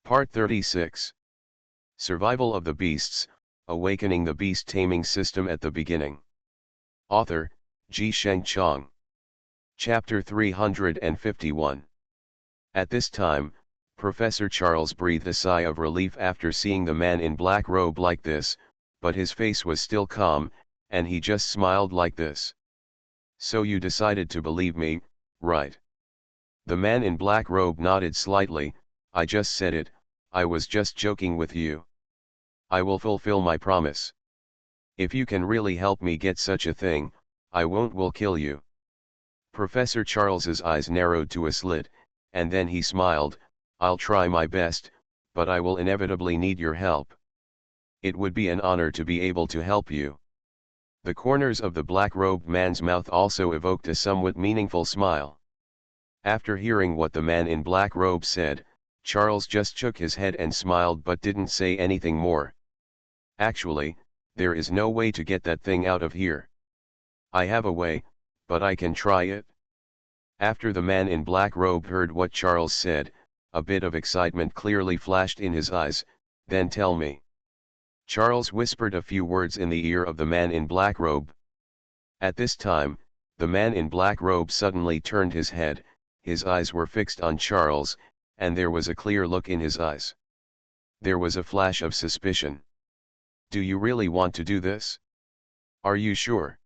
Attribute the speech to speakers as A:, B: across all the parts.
A: Part 36. Survival of the Beasts, Awakening the Beast Taming System at the Beginning. Author, Ji-Sheng Chang. Chapter 351. At this time, Professor Charles breathed a sigh of relief after seeing the man in black robe like this, but his face was still calm, and he just smiled like this. "So you decided to believe me, right?" The man in black robe nodded slightly. "I just said it, I was just joking with you. I will fulfill my promise. If you can really help me get such a thing, I will kill you." Professor Charles's eyes narrowed to a slit, and then he smiled. "I'll try my best, but I will inevitably need your help. It would be an honor to be able to help you." The corners of the black-robed man's mouth also evoked a somewhat meaningful smile. After hearing what the man in black robe said, Charles just shook his head and smiled but didn't say anything more. "Actually, there is no way to get that thing out of here. I have a way, but I can try it." After the man in black robe heard what Charles said, a bit of excitement clearly flashed in his eyes. "Then tell me." Charles whispered a few words in the ear of the man in black robe. At this time, the man in black robe suddenly turned his head. His eyes were fixed on Charles, and there was a clear look in his eyes. There was a flash of suspicion. "Do you really want to do this? Are you sure?"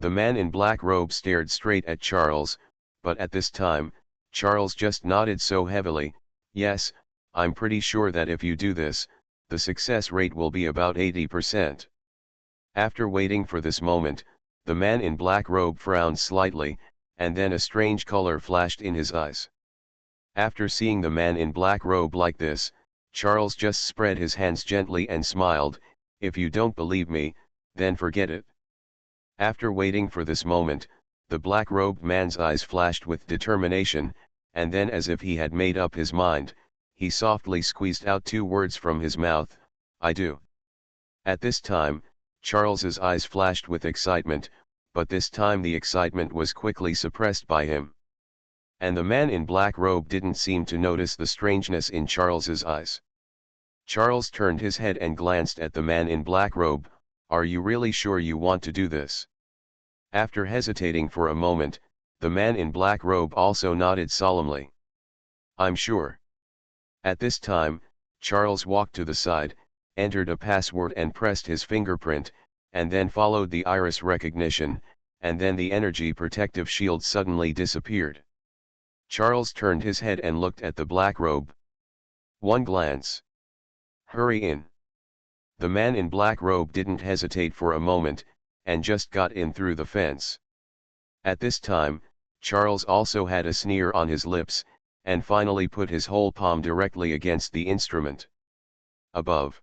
A: The man in black robe stared straight at Charles, but at this time, Charles just nodded so heavily. "Yes, I'm pretty sure that if you do this, the success rate will be about 80%. After waiting for this moment, the man in black robe frowned slightly, and then a strange color flashed in his eyes. After seeing the man in black robe like this, Charles just spread his hands gently and smiled. "If you don't believe me, then forget it." After waiting for this moment, the black-robed man's eyes flashed with determination, and then as if he had made up his mind, he softly squeezed out two words from his mouth: "I do." At this time, Charles's eyes flashed with excitement, but this time the excitement was quickly suppressed by him. And the man in black robe didn't seem to notice the strangeness in Charles's eyes. Charles turned his head and glanced at the man in black robe. "Are you really sure you want to do this?" After hesitating for a moment, the man in black robe also nodded solemnly. "I'm sure." At this time, Charles walked to the side, entered a password and pressed his fingerprint, and then followed the iris recognition, and then the energy protective shield suddenly disappeared. Charles turned his head and looked at the black robe. One glance. "Hurry in." The man in black robe didn't hesitate for a moment, and just got in through the fence. At this time, Charles also had a sneer on his lips, and finally put his whole palm directly against the instrument. Above.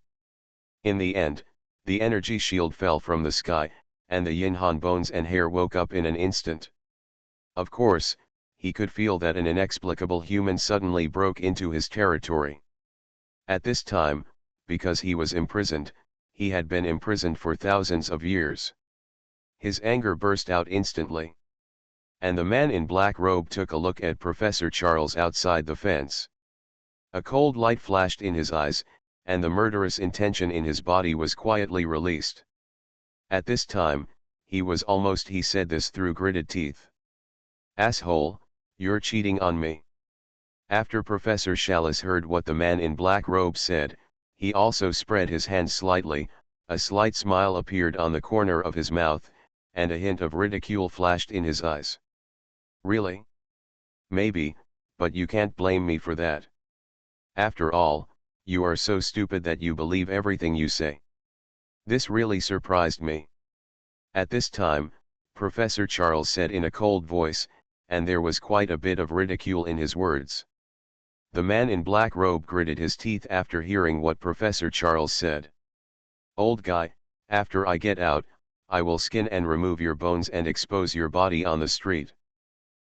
A: In the end, the energy shield fell from the sky, and the Yinhan bones and hair woke up in an instant. Of course, he could feel that an inexplicable human suddenly broke into his territory. At this time, because he was imprisoned, he had been imprisoned for thousands of years. His anger burst out instantly. And the man in black robe took a look at Professor Charles outside the fence. A cold light flashed in his eyes, and the murderous intention in his body was quietly released. At this time, he said this through gritted teeth. "Asshole, you're cheating on me." After Professor Chalice heard what the man in black robe said, he also spread his hands slightly. A slight smile appeared on the corner of his mouth, and a hint of ridicule flashed in his eyes. "Really? Maybe, but you can't blame me for that. After all, you are so stupid that you believe everything you say." This really surprised me. At this time, Professor Charles said in a cold voice, and there was quite a bit of ridicule in his words. The man in black robe gritted his teeth after hearing what Professor Charles said. "Old guy, after I get out, I will skin and remove your bones and expose your body on the street.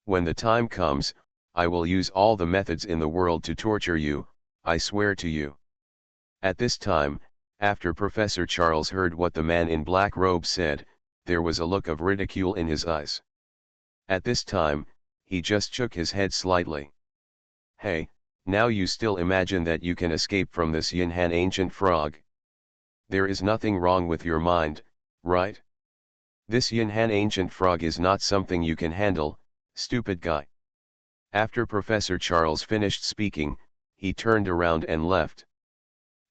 A: When the time comes, I will use all the methods in the world to torture you, I swear to you." At this time, after Professor Charles heard what the man in black robe said, there was a look of ridicule in his eyes. At this time, he just shook his head slightly. "Hey, Now you still imagine that you can escape from this Yin-Han ancient frog. There is nothing wrong with your mind, right? This Yin-Han ancient frog is not something you can handle, stupid guy. After Professor Charles finished speaking, he turned around and left.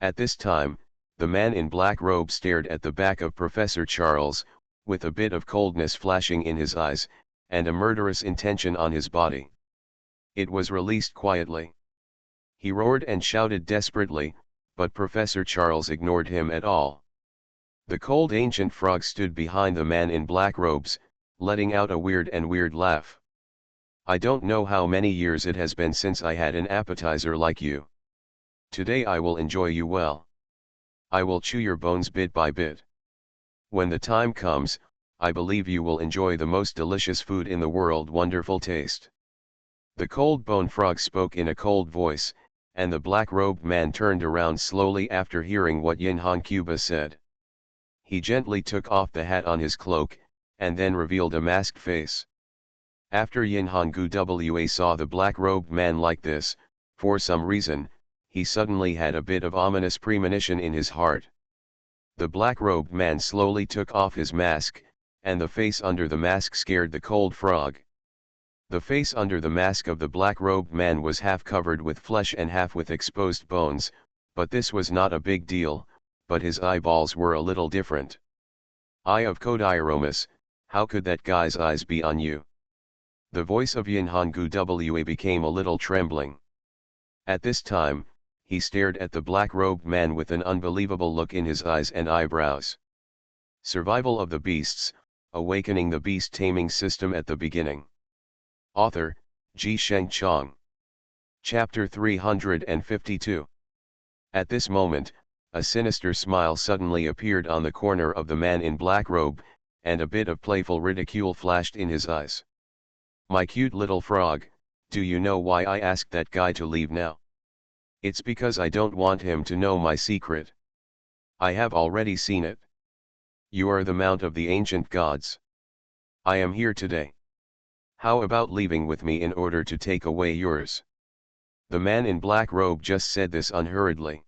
A: At this time, the man in black robe stared at the back of Professor Charles, with a bit of coldness flashing in his eyes, and a murderous intention on his body. It was released quietly. He roared and shouted desperately, but Professor Charles ignored him at all. The cold ancient frog stood behind the man in black robes, letting out a weird laugh. I don't know how many years it has been since I had an appetizer like you. Today I will enjoy you well. I will chew your bones bit by bit. When the time comes, I believe you will enjoy the most delicious food in the world. Wonderful taste. The cold bone frog spoke in a cold voice, and the black-robed man turned around slowly after hearing what Yin-Han Cuba said. He gently took off the hat on his cloak, and then revealed a masked face. After Yin-Han Gu saw the black-robed man like this, for some reason, he suddenly had a bit of ominous premonition in his heart. The black-robed man slowly took off his mask, and the face under the mask scared the cold frog. The face under the mask of the black-robed man was half covered with flesh and half with exposed bones, but this was not a big deal, but his eyeballs were a little different. Eye of Codioramus, how could that guy's eyes be on you? The voice of Yin-Han Gu became a little trembling. At this time, he stared at the black-robed man with an unbelievable look in his eyes and eyebrows. Survival of the Beasts, Awakening the Beast Taming System at the Beginning. Author, Ji Sheng Chong. Chapter 352. At this moment, a sinister smile suddenly appeared on the corner of the man in black robe, and a bit of playful ridicule flashed in his eyes. My cute little frog, do you know why I asked that guy to leave now? It's because I don't want him to know my secret. I have already seen it. You are the mount of the ancient gods. I am here today. How about leaving with me in order to take away yours? The man in black robe just said this unhurriedly.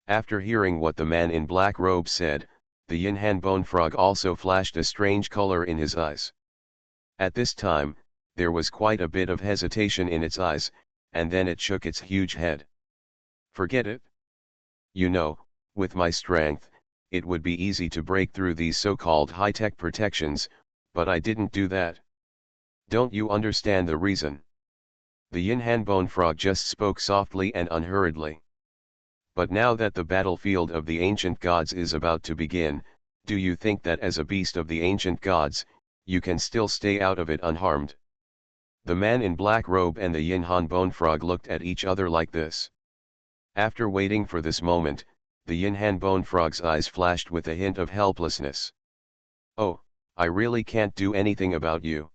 A: After hearing what the man in black robe said, the Yin-Han bone frog also flashed a strange color in his eyes. At this time, there was quite a bit of hesitation in its eyes, and then it shook its huge head. Forget it. You know, with my strength, it would be easy to break through these so-called high-tech protections, but I didn't do that. Don't you understand the reason? The Yin-Han bone frog just spoke softly and unhurriedly. But now that the battlefield of the ancient gods is about to begin, do you think that as a beast of the ancient gods, you can still stay out of it unharmed? The man in black robe and the Yin-Han bone frog looked at each other like this. After waiting for this moment, the Yin-Han bone frog's eyes flashed with a hint of helplessness. Oh, I really can't do anything about you.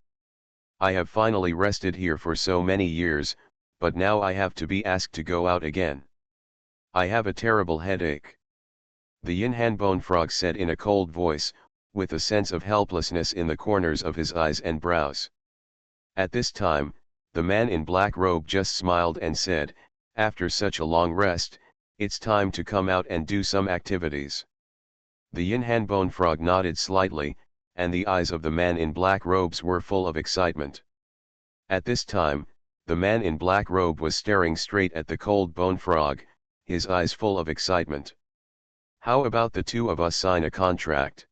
A: I have finally rested here for so many years, but now I have to be asked to go out again. I have a terrible headache. The Yin-Han bone frog said in a cold voice, with a sense of helplessness in the corners of his eyes and brows. At this time, the man in black robe just smiled and said, after such a long rest, it's time to come out and do some activities. The Yin-Han bone frog nodded slightly, and the eyes of the man in black robes were full of excitement. At this time, the man in black robe was staring straight at the cold bone frog, his eyes full of excitement. How about the two of us sign a contract?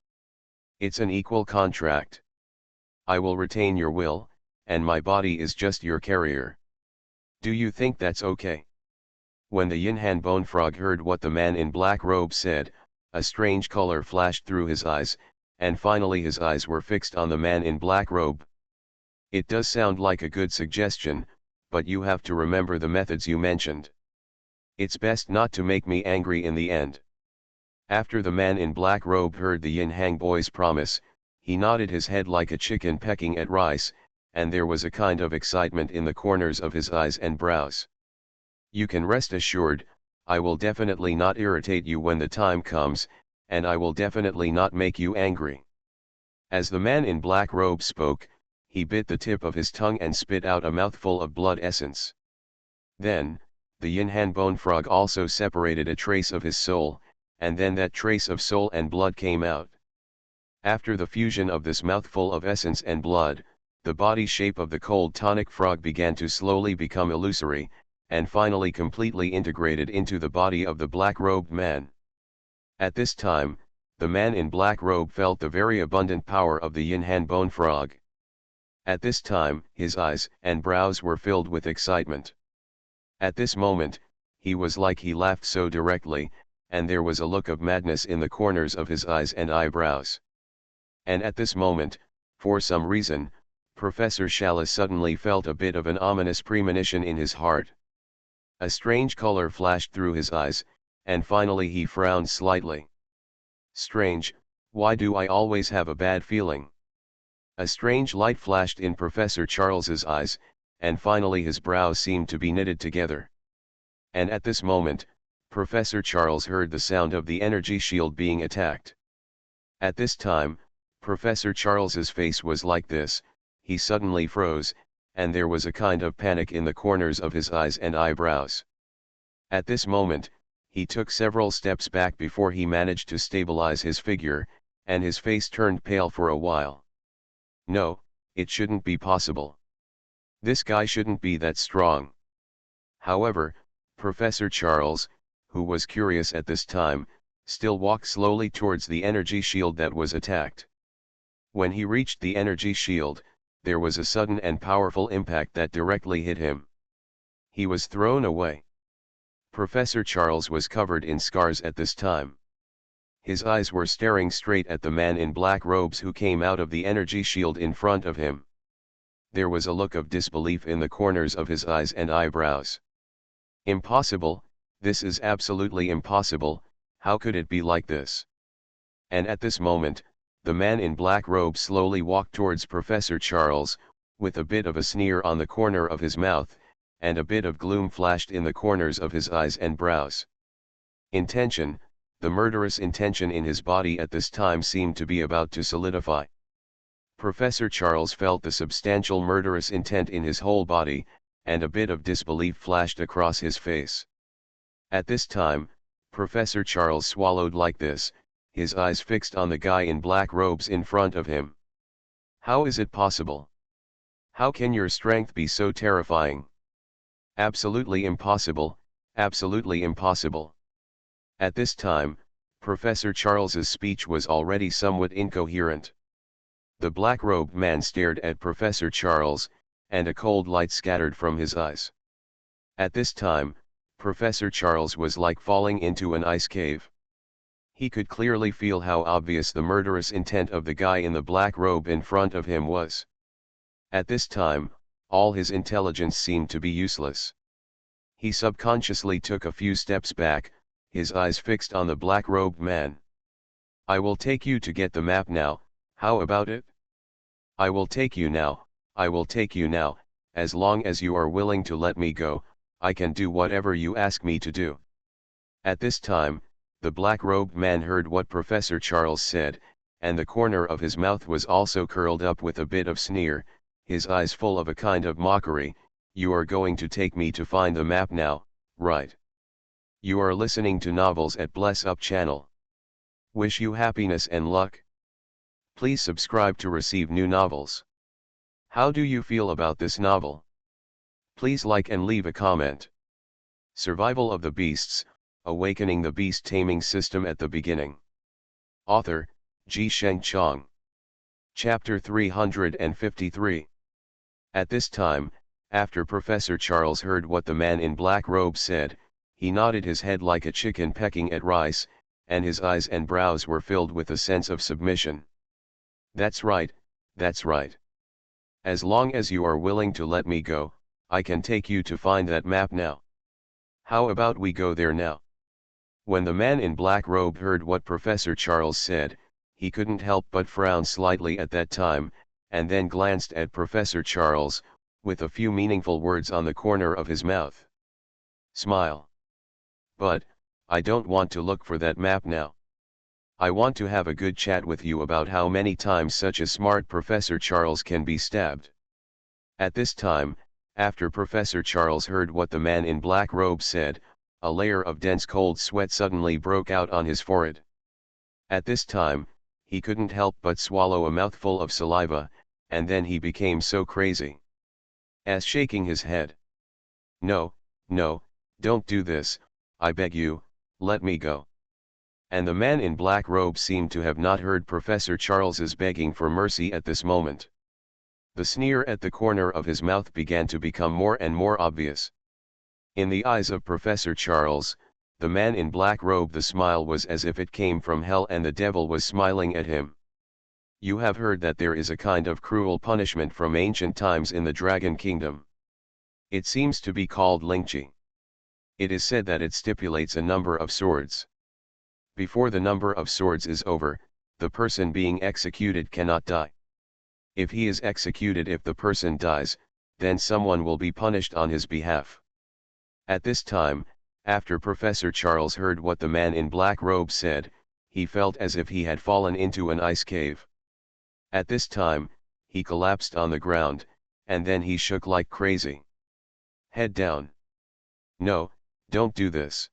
A: It's an equal contract. I will retain your will, and my body is just your carrier. Do you think that's okay? When the Yin-Han bone frog heard what the man in black robe said, a strange color flashed through his eyes, and finally his eyes were fixed on the man in black robe. It does sound like a good suggestion, but you have to remember the methods you mentioned. It's best not to make me angry in the end. After the man in black robe heard the Yin-Han boy's promise, he nodded his head like a chicken pecking at rice, and there was a kind of excitement in the corners of his eyes and brows. You can rest assured, I will definitely not irritate you when the time comes, and I will definitely not make you angry. As the man in black robe spoke, he bit the tip of his tongue and spit out a mouthful of blood essence. Then, the Yinhan bone frog also separated a trace of his soul, and then that trace of soul and blood came out. After the fusion of this mouthful of essence and blood, the body shape of the cold tonic frog began to slowly become illusory, and finally completely integrated into the body of the black-robed man. At this time, the man in black robe felt the very abundant power of the Yinhan bone frog. At this time, his eyes and brows were filled with excitement. At this moment, he was like he laughed so directly, and there was a look of madness in the corners of his eyes and eyebrows. And at this moment, for some reason, Professor Chalice suddenly felt a bit of an ominous premonition in his heart. A strange color flashed through his eyes, and finally he frowned slightly. Strange, why do I always have a bad feeling? A strange light flashed in Professor Charles's eyes, and finally his brows seemed to be knitted together. And at this moment, Professor Charles heard the sound of the energy shield being attacked. At this time, Professor Charles's face was like this, he suddenly froze, and there was a kind of panic in the corners of his eyes and eyebrows. At this moment, he took several steps back before he managed to stabilize his figure, and his face turned pale for a while. No, it shouldn't be possible. This guy shouldn't be that strong. However, Professor Charles, who was curious at this time, still walked slowly towards the energy shield that was attacked. When he reached the energy shield, there was a sudden and powerful impact that directly hit him. He was thrown away. Professor Charles was covered in scars at this time. His eyes were staring straight at the man in black robes who came out of the energy shield in front of him. There was a look of disbelief in the corners of his eyes and eyebrows. Impossible, this is absolutely impossible, how could it be like this? And at this moment, the man in black robe slowly walked towards Professor Charles, with a bit of a sneer on the corner of his mouth, and a bit of gloom flashed in the corners of his eyes and brows. Intention, the murderous intention in his body at this time seemed to be about to solidify. Professor Charles felt the substantial murderous intent in his whole body, and a bit of disbelief flashed across his face. At this time, Professor Charles swallowed like this, his eyes fixed on the guy in black robes in front of him. How is it possible? How can your strength be so terrifying? Absolutely impossible, absolutely impossible. At this time, Professor Charles's speech was already somewhat incoherent. The black-robed man stared at Professor Charles, and a cold light scattered from his eyes. At this time, Professor Charles was like falling into an ice cave. He could clearly feel how obvious the murderous intent of the guy in the black robe in front of him was. At this time, all his intelligence seemed to be useless. He subconsciously took a few steps back, his eyes fixed on the black-robed man. I will take you to get the map now, how about it? I will take you now, I will take you now, as long as you are willing to let me go, I can do whatever you ask me to do. At this time, the black-robed man heard what Professor Charles said, and the corner of his mouth was also curled up with a bit of sneer, his eyes full of a kind of mockery. You are going to take me to find the map now, right? You are listening to novels at Bless Up channel. Wish you happiness and luck. Please subscribe to receive new novels. How do you feel about this novel? Please like and leave a comment. Survival of the Beasts, Awakening the Beast Taming System at the Beginning. Author, Ji Sheng Chong. Chapter 353. At this time, after Professor Charles heard what the man in black robe said, he nodded his head like a chicken pecking at rice, and his eyes and brows were filled with a sense of submission. That's right, that's right. As long as you are willing to let me go, I can take you to find that map now. How about we go there now? When the man in black robe heard what Professor Charles said, he couldn't help but frown slightly at that time, and then glanced at Professor Charles, with a few meaningful words on the corner of his mouth. Smile. But, I don't want to look for that map now. I want to have a good chat with you about how many times such a smart Professor Charles can be stabbed. At this time, After Professor Charles heard what the man in black robe said, a layer of dense cold sweat suddenly broke out on his forehead. At this time, he couldn't help but swallow a mouthful of saliva, and then he became so crazy as shaking his head. "No, no, don't do this, I beg you, let me go." And the man in black robe seemed to have not heard Professor Charles's begging for mercy at this moment. The sneer at the corner of his mouth began to become more and more obvious. In the eyes of Professor Charles, the man in black robe, the smile was as if it came from hell and the devil was smiling at him. You have heard that there is a kind of cruel punishment from ancient times in the Dragon Kingdom. It seems to be called lynching. It is said that it stipulates a number of swords. Before the number of swords is over, the person being executed cannot die. If he is executed, if the person dies, then someone will be punished on his behalf. At this time, after Professor Charles heard what the man in black robe said, he felt as if he had fallen into an ice cave. At this time, he collapsed on the ground, and then he shook like crazy. Head down. No, don't do this.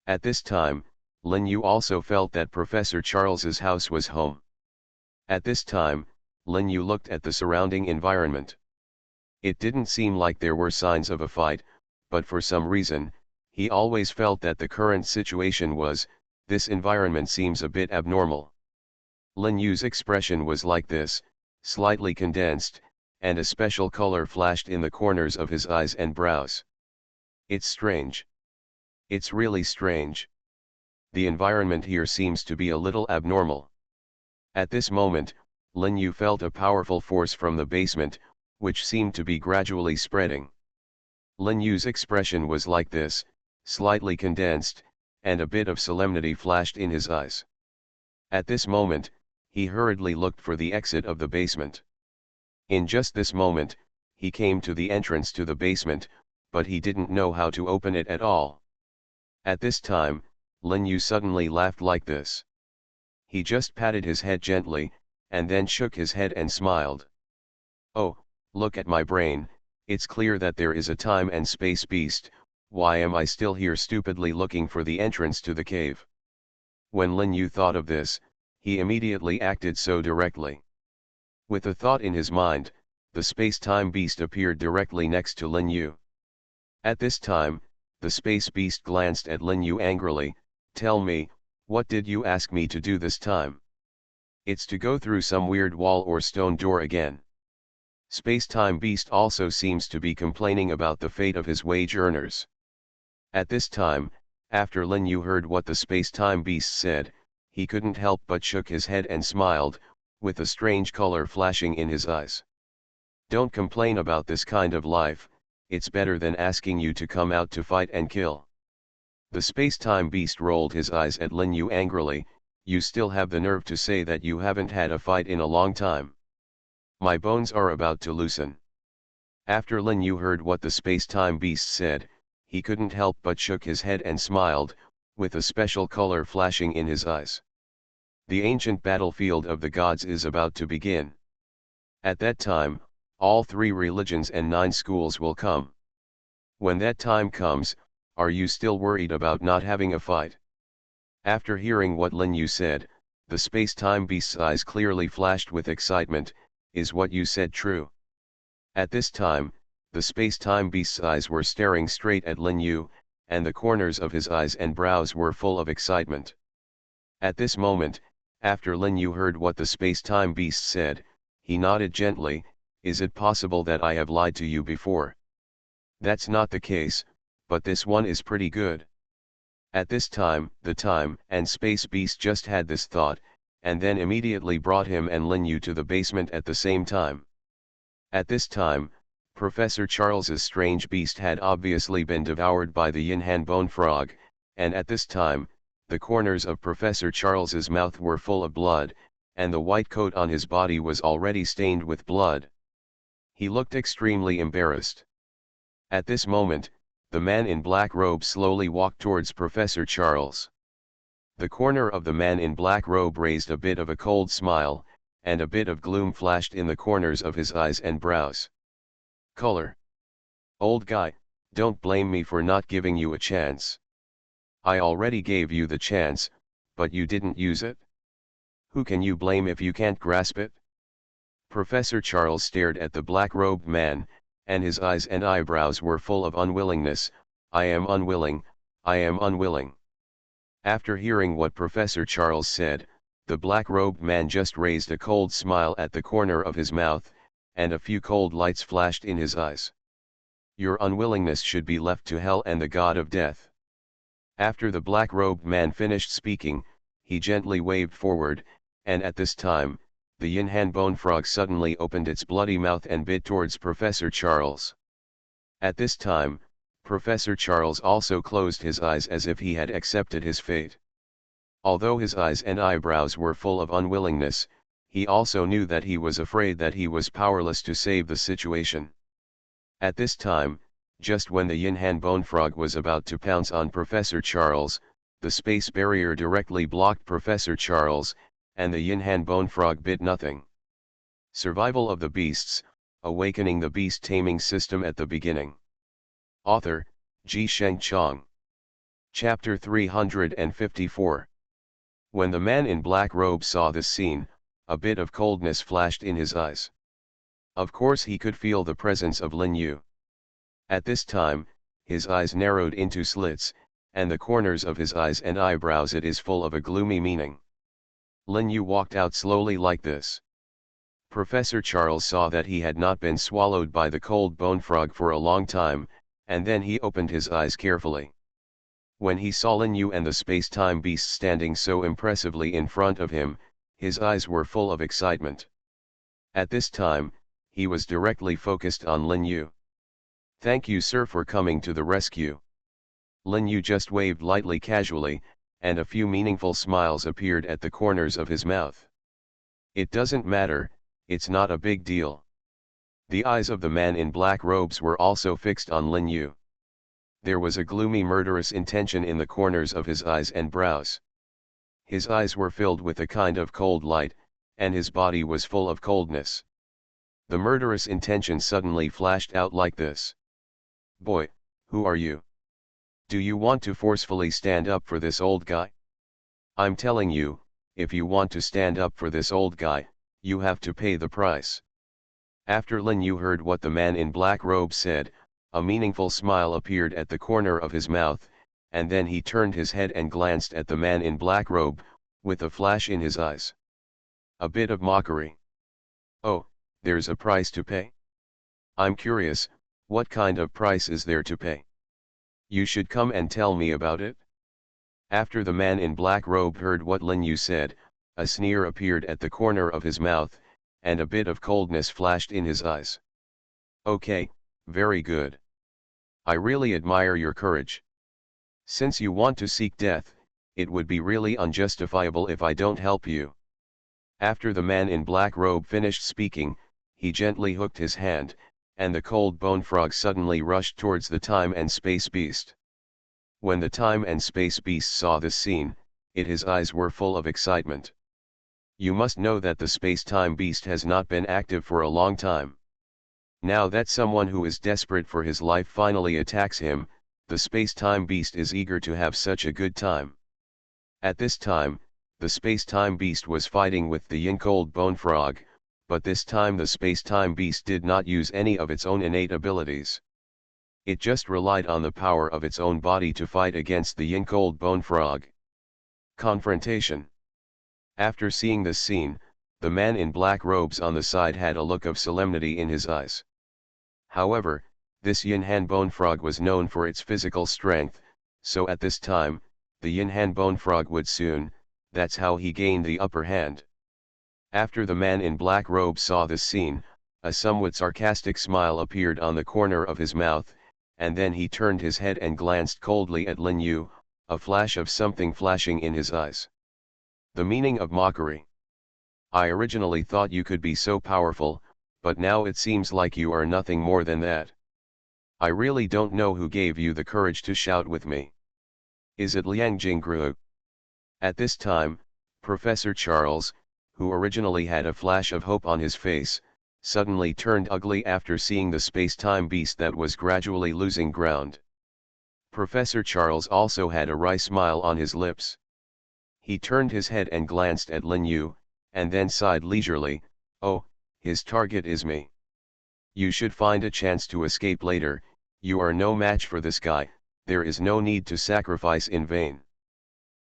A: At this time, Lin Yu also felt that Professor Charles's house was home. At this time, Lin Yu looked at the surrounding environment. It didn't seem like there were signs of a fight, but for some reason, he always felt that the current situation was, this environment seems a bit abnormal. Lin Yu's expression was like this, slightly condensed, and a special color flashed in the corners of his eyes and brows. It's strange. It's really strange. The environment here seems to be a little abnormal. At this moment, Lin Yu felt a powerful force from the basement, which seemed to be gradually spreading. Lin Yu's expression was like this, slightly condensed, and a bit of solemnity flashed in his eyes. At this moment, he hurriedly looked for the exit of the basement. In just this moment, he came to the entrance to the basement, but he didn't know how to open it at all. At this time, Lin Yu suddenly laughed like this. He just patted his head gently, and then shook his head and smiled. "Oh, look at my brain, it's clear that there is a time and space beast, why am I still here stupidly looking for the entrance to the cave?" When Lin Yu thought of this, he immediately acted so directly. With a thought in his mind, the space-time beast appeared directly next to Lin Yu. At this time, the space beast glanced at Lin Yu angrily. "Tell me, what did you ask me to do this time?" "It's to go through some weird wall or stone door again." Space-time beast also seems to be complaining about the fate of his wage earners. At this time, after Lin Yu heard what the space-time beast said, he couldn't help but shook his head and smiled, with a strange color flashing in his eyes. "Don't complain about this kind of life, it's better than asking you to come out to fight and kill." The space-time beast rolled his eyes at Lin Yu angrily. "You still have the nerve to say that you haven't had a fight in a long time. My bones are about to loosen." After Lin Yu heard what the space-time beast said, he couldn't help but shook his head and smiled, with a special color flashing in his eyes. The ancient battlefield of the gods is about to begin. At that time, all 3 religions and 9 schools will come. When that time comes, are you still worried about not having a fight? After hearing what Lin Yu said, the space-time beast's eyes clearly flashed with excitement. "Is what you said true?" At this time, the space-time beast's eyes were staring straight at Lin Yu, and the corners of his eyes and brows were full of excitement. At this moment, after Lin Yu heard what the space-time beast said, he nodded gently. "Is it possible that I have lied to you before?" "That's not the case, but this one is pretty good." At this time, the time and space beast just had this thought, and then immediately brought him and Lin Yu to the basement at the same time. At this time, Professor Charles's strange beast had obviously been devoured by the Yinhan bone frog, and at this time, the corners of Professor Charles's mouth were full of blood, and the white coat on his body was already stained with blood. He looked extremely embarrassed. At this moment, the man in black robe slowly walked towards Professor Charles. The corner of the man in black robe raised a bit of a cold smile, and a bit of gloom flashed in the corners of his eyes and brows. "Color. Old guy, don't blame me for not giving you a chance. I already gave you the chance, but you didn't use it. Who can you blame if you can't grasp it? Professor Charles stared at the black-robed man, and his eyes and eyebrows were full of unwillingness. I am unwilling, I am unwilling. After hearing what Professor Charles said, the black-robed man just raised a cold smile at the corner of his mouth, and a few cold lights flashed in his eyes. Your unwillingness should be left to hell and the god of death. After the black-robed man finished speaking, he gently waved forward, and at this time, the Yinhan bone frog suddenly opened its bloody mouth and bit towards Professor Charles. At this time, Professor Charles also closed his eyes as if he had accepted his fate. Although his eyes and eyebrows were full of unwillingness, he also knew that he was afraid that he was powerless to save the situation. At this time, just when the Yinhan bone frog was about to pounce on Professor Charles, the space barrier directly blocked Professor Charles, and the Yinhan bone frog bit nothing. Survival of the Beasts, Awakening the Beast Taming System at the Beginning. Author, Ji-Sheng Chang. Chapter 354. When the man in black robe saw this scene, a bit of coldness flashed in his eyes. Of course he could feel the presence of Lin Yu. At this time, his eyes narrowed into slits, and the corners of his eyes and eyebrows it is full of a gloomy meaning. Lin Yu walked out slowly like this. Professor Charles saw that he had not been swallowed by the cold bone frog for a long time, and then he opened his eyes carefully. When he saw Lin Yu and the space-time beast standing so impressively in front of him, his eyes were full of excitement. At this time, he was directly focused on Lin Yu. Thank you, sir, for coming to the rescue. Lin Yu just waved lightly casually, and a few meaningful smiles appeared at the corners of his mouth. It doesn't matter, it's not a big deal. The eyes of the man in black robes were also fixed on Lin Yu. There was a gloomy murderous intention in the corners of his eyes and brows. His eyes were filled with a kind of cold light, and his body was full of coldness. The murderous intention suddenly flashed out like this. Boy, who are you? Do you want to forcefully stand up for this old guy? I'm telling you, if you want to stand up for this old guy, you have to pay the price. After Lin Yu heard what the man in black robe said, a meaningful smile appeared at the corner of his mouth, and then he turned his head and glanced at the man in black robe, with a flash in his eyes. A bit of mockery. Oh, there's a price to pay? I'm curious, what kind of price is there to pay? You should come and tell me about it. After the man in black robe heard what Lin Yu said, a sneer appeared at the corner of his mouth, and a bit of coldness flashed in his eyes. Okay, very good. I really admire your courage. Since you want to seek death, it would be really unjustifiable if I don't help you. After the man in black robe finished speaking, he gently hooked his hand, and the cold bone frog suddenly rushed towards the time and space beast. When the time and space beast saw this scene, his eyes were full of excitement. You must know that the space-time beast has not been active for a long time. Now that someone who is desperate for his life finally attacks him, the space-time beast is eager to have such a good time. At this time, the space-time beast was fighting with the yin cold bone frog, but this time the space-time beast did not use any of its own innate abilities. It just relied on the power of its own body to fight against the yin cold bone frog. Confrontation. After seeing this scene, the man in black robes on the side had a look of solemnity in his eyes. However, this Yinhan bone frog was known for its physical strength, so at this time, the Yinhan bone frog would soon, that's how he gained the upper hand. After the man in black robe saw this scene, a somewhat sarcastic smile appeared on the corner of his mouth, and then he turned his head and glanced coldly at Lin Yu, a flash of something flashing in his eyes. The meaning of mockery. I originally thought you could be so powerful, but now it seems like you are nothing more than that. I really don't know who gave you the courage to shout with me. Is it Liang Jingru? At this time, Professor Charles, who originally had a flash of hope on his face, suddenly turned ugly after seeing the space-time beast that was gradually losing ground. Professor Charles also had a wry smile on his lips. He turned his head and glanced at Lin Yu, and then sighed leisurely, "Oh, his target is me. You should find a chance to escape later, you are no match for this guy, there is no need to sacrifice in vain."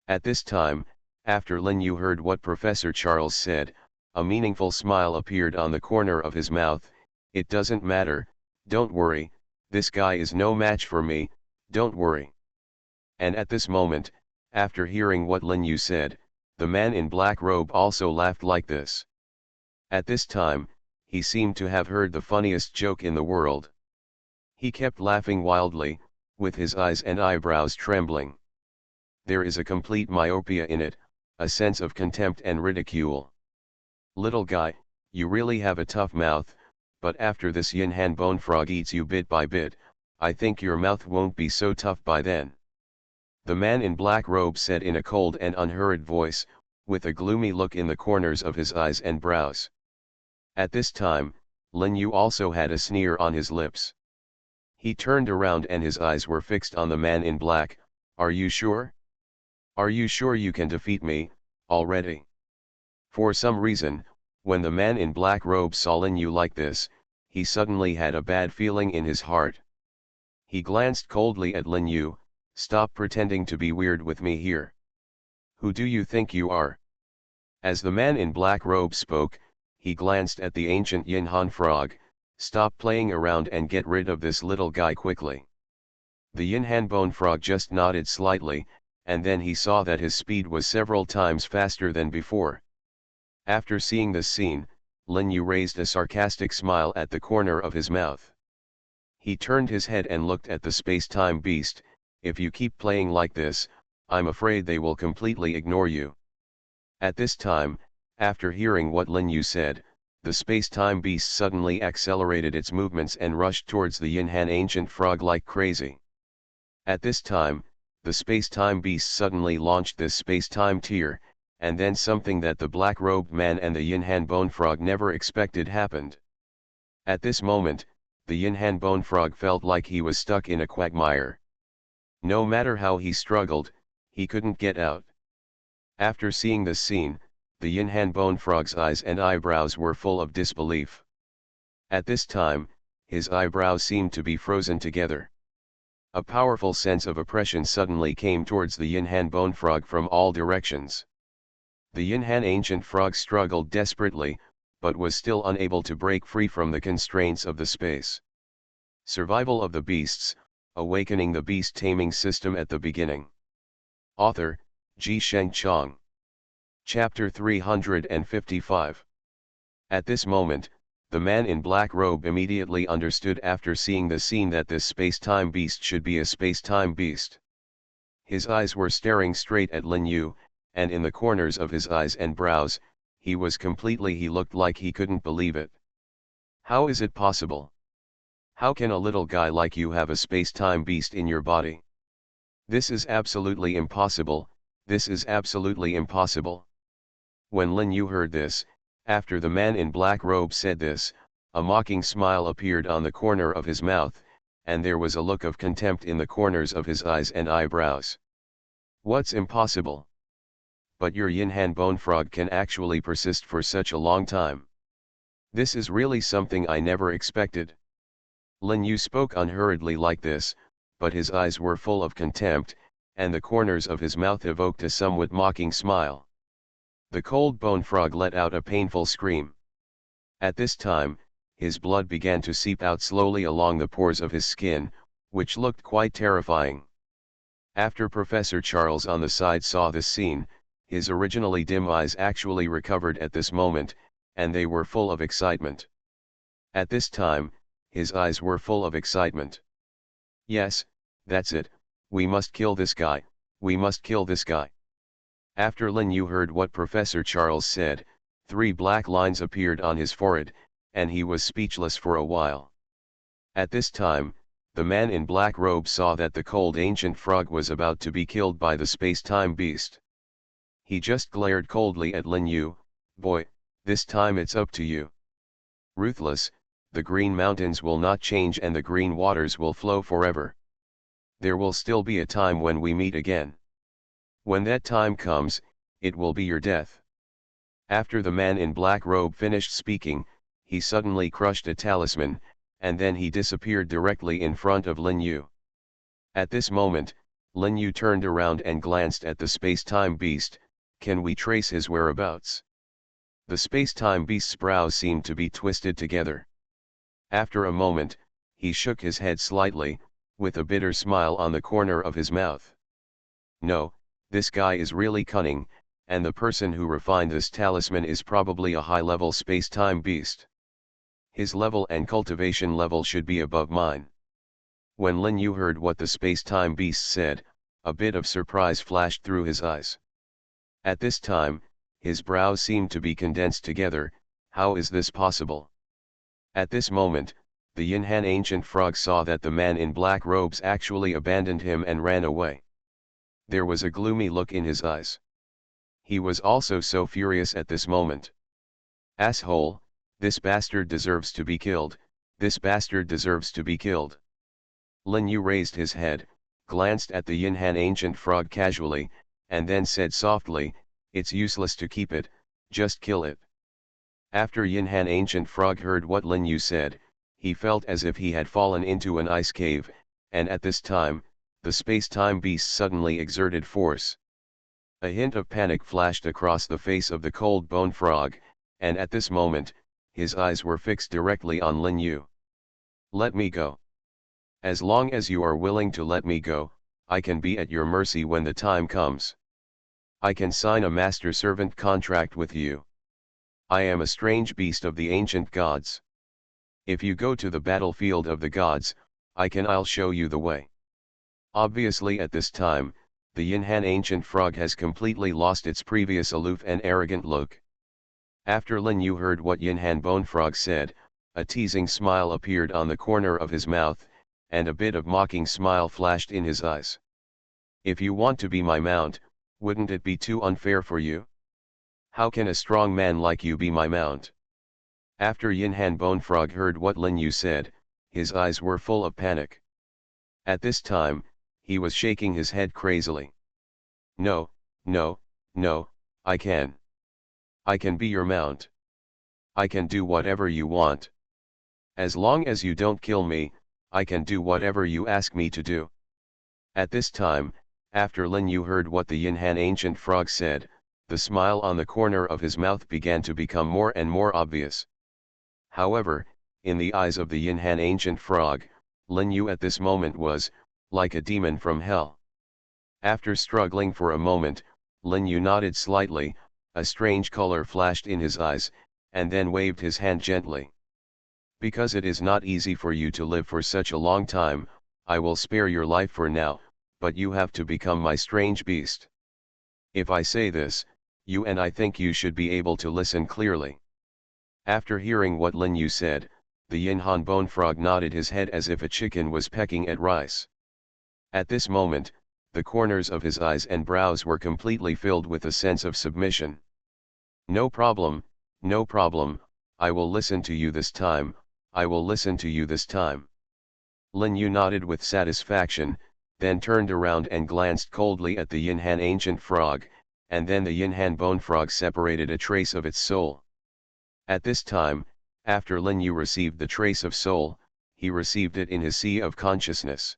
A: At this time, after Lin Yu heard what Professor Charles said, a meaningful smile appeared on the corner of his mouth. "It doesn't matter, don't worry, this guy is no match for me, don't worry." And at this moment, after hearing what Lin Yu said, the man in black robe also laughed like this. At this time, he seemed to have heard the funniest joke in the world. He kept laughing wildly, with his eyes and eyebrows trembling. There is a complete myopia in it, a sense of contempt and ridicule. "Little guy, you really have a tough mouth, but after this Yin Han Bone Frog eats you bit by bit, I think your mouth won't be so tough by then," the man in black robe said in a cold and unhurried voice, with a gloomy look in the corners of his eyes and brows. At this time, Lin Yu also had a sneer on his lips. He turned around and his eyes were fixed on the man in black. "Are you sure? Are you sure you can defeat me, already?" For some reason, when the man in black robe saw Lin Yu like this, he suddenly had a bad feeling in his heart. He glanced coldly at Lin Yu. "Stop pretending to be weird with me here. Who do you think you are?" As the man in black robe spoke, he glanced at the ancient Yin Han frog. "Stop playing around and get rid of this little guy quickly." The Yin Han bone frog just nodded slightly, and then he saw that his speed was several times faster than before. After seeing this scene, Lin Yu raised a sarcastic smile at the corner of his mouth. He turned his head and looked at the space-time beast. "If you keep playing like this, I'm afraid they will completely ignore you." At this time, after hearing what Lin Yu said, the space-time beast suddenly accelerated its movements and rushed towards the Yin Han ancient frog like crazy. At this time, the space-time beast suddenly launched this space-time tear, and then something that the black-robed man and the Yin Han bone frog never expected happened. At this moment, the Yin Han bone frog felt like he was stuck in a quagmire. No matter how he struggled, he couldn't get out. After seeing this scene, the Yin Han bone frog's eyes and eyebrows were full of disbelief. At this time, his eyebrows seemed to be frozen together. A powerful sense of oppression suddenly came towards the Yin Han bone frog from all directions. The Yin Han ancient frog struggled desperately, but was still unable to break free from the constraints of the space. Survival of the Beasts, Awakening the Beast Taming System at the Beginning. Author, Ji Sheng Chong. Chapter 355. At this moment, the man in black robe immediately understood after seeing the scene that this space-time beast should be a space-time beast. His eyes were staring straight at Lin Yu, and in the corners of his eyes and brows, he looked like he couldn't believe it. "How is it possible? How can a little guy like you have a space-time beast in your body? This is absolutely impossible, this is absolutely impossible." When Lin Yu heard this, after the man in black robe said this, a mocking smile appeared on the corner of his mouth, and there was a look of contempt in the corners of his eyes and eyebrows. "What's impossible? But your Yin Han bone frog can actually persist for such a long time. This is really something I never expected." Lin Yu spoke unhurriedly like this, but his eyes were full of contempt, and the corners of his mouth evoked a somewhat mocking smile. The cold bone frog let out a painful scream. At this time, his blood began to seep out slowly along the pores of his skin, which looked quite terrifying. After Professor Charles on the side saw this scene, his originally dim eyes actually recovered at this moment, and they were full of excitement. At this time, his eyes were full of excitement. "Yes, that's it, we must kill this guy, we must kill this guy." After Lin Yu heard what Professor Charles said, 3 black lines appeared on his forehead, and he was speechless for a while. At this time, the man in black robe saw that the cold ancient frog was about to be killed by the space-time beast. He just glared coldly at Lin Yu. "Boy, this time it's up to you. Ruthless, the green mountains will not change and the green waters will flow forever. There will still be a time when we meet again. When that time comes, it will be your death. After the man in black robe finished speaking, he suddenly crushed a talisman, and then he disappeared directly in front of Lin Yu. At this moment, Lin Yu turned around and glanced at the space-time beast. Can we trace his whereabouts? The space-time beast's brows seemed to be twisted together. After a moment, he shook his head slightly, with a bitter smile on the corner of his mouth. No, this guy is really cunning, and the person who refined this talisman is probably a high-level space-time beast. His level and cultivation level should be above mine. When Lin Yu heard what the space-time beast said, a bit of surprise flashed through his eyes. At this time, his brows seemed to be condensed together. How is this possible? At this moment, the Yinhan ancient frog saw that the man in black robes actually abandoned him and ran away. There was a gloomy look in his eyes. He was also so furious at this moment. Asshole, this bastard deserves to be killed, this bastard deserves to be killed. Lin Yu raised his head, glanced at the Yinhan ancient frog casually, and then said softly, "It's useless to keep it, just kill it." After Yinhan ancient frog heard what Lin Yu said, he felt as if he had fallen into an ice cave, and at this time, the space-time beast suddenly exerted force. A hint of panic flashed across the face of the cold bone frog, and at this moment, his eyes were fixed directly on Lin Yu. "Let me go. As long as you are willing to let me go, I can be at your mercy when the time comes. I can sign a master-servant contract with you. I am a strange beast of the ancient gods. If you go to the battlefield of the gods, I'll show you the way." Obviously at this time, the Yinhan ancient frog has completely lost its previous aloof and arrogant look. After Lin Yu heard what Yinhan bone frog said, a teasing smile appeared on the corner of his mouth, and a bit of mocking smile flashed in his eyes. "If you want to be my mount, wouldn't it be too unfair for you? How can a strong man like you be my mount?" After Yinhan bone frog heard what Lin Yu said, his eyes were full of panic. At this time, he was shaking his head crazily. "No, no, no, I can. I can be your mount. I can do whatever you want. As long as you don't kill me, I can do whatever you ask me to do." At this time, after Lin Yu heard what the Yinhan ancient frog said, the smile on the corner of his mouth began to become more and more obvious. However, in the eyes of the Yinhan ancient frog, Lin Yu at this moment was, like a demon from hell. After struggling for a moment, Lin Yu nodded slightly, a strange color flashed in his eyes, and then waved his hand gently. "Because it is not easy for you to live for such a long time, I will spare your life for now, but you have to become my strange beast. If I say this, I think you should be able to listen clearly." After hearing what Lin Yu said, the Yinhan bone frog nodded his head as if a chicken was pecking at rice. At this moment, the corners of his eyes and brows were completely filled with a sense of submission. No problem, I will listen to you this time, I will listen to you this time." Lin Yu nodded with satisfaction, then turned around and glanced coldly at the Yinhan ancient frog, and then the Yinhan bone frog separated a trace of its soul. At this time, after Lin Yu received the trace of soul, he received it in his sea of consciousness.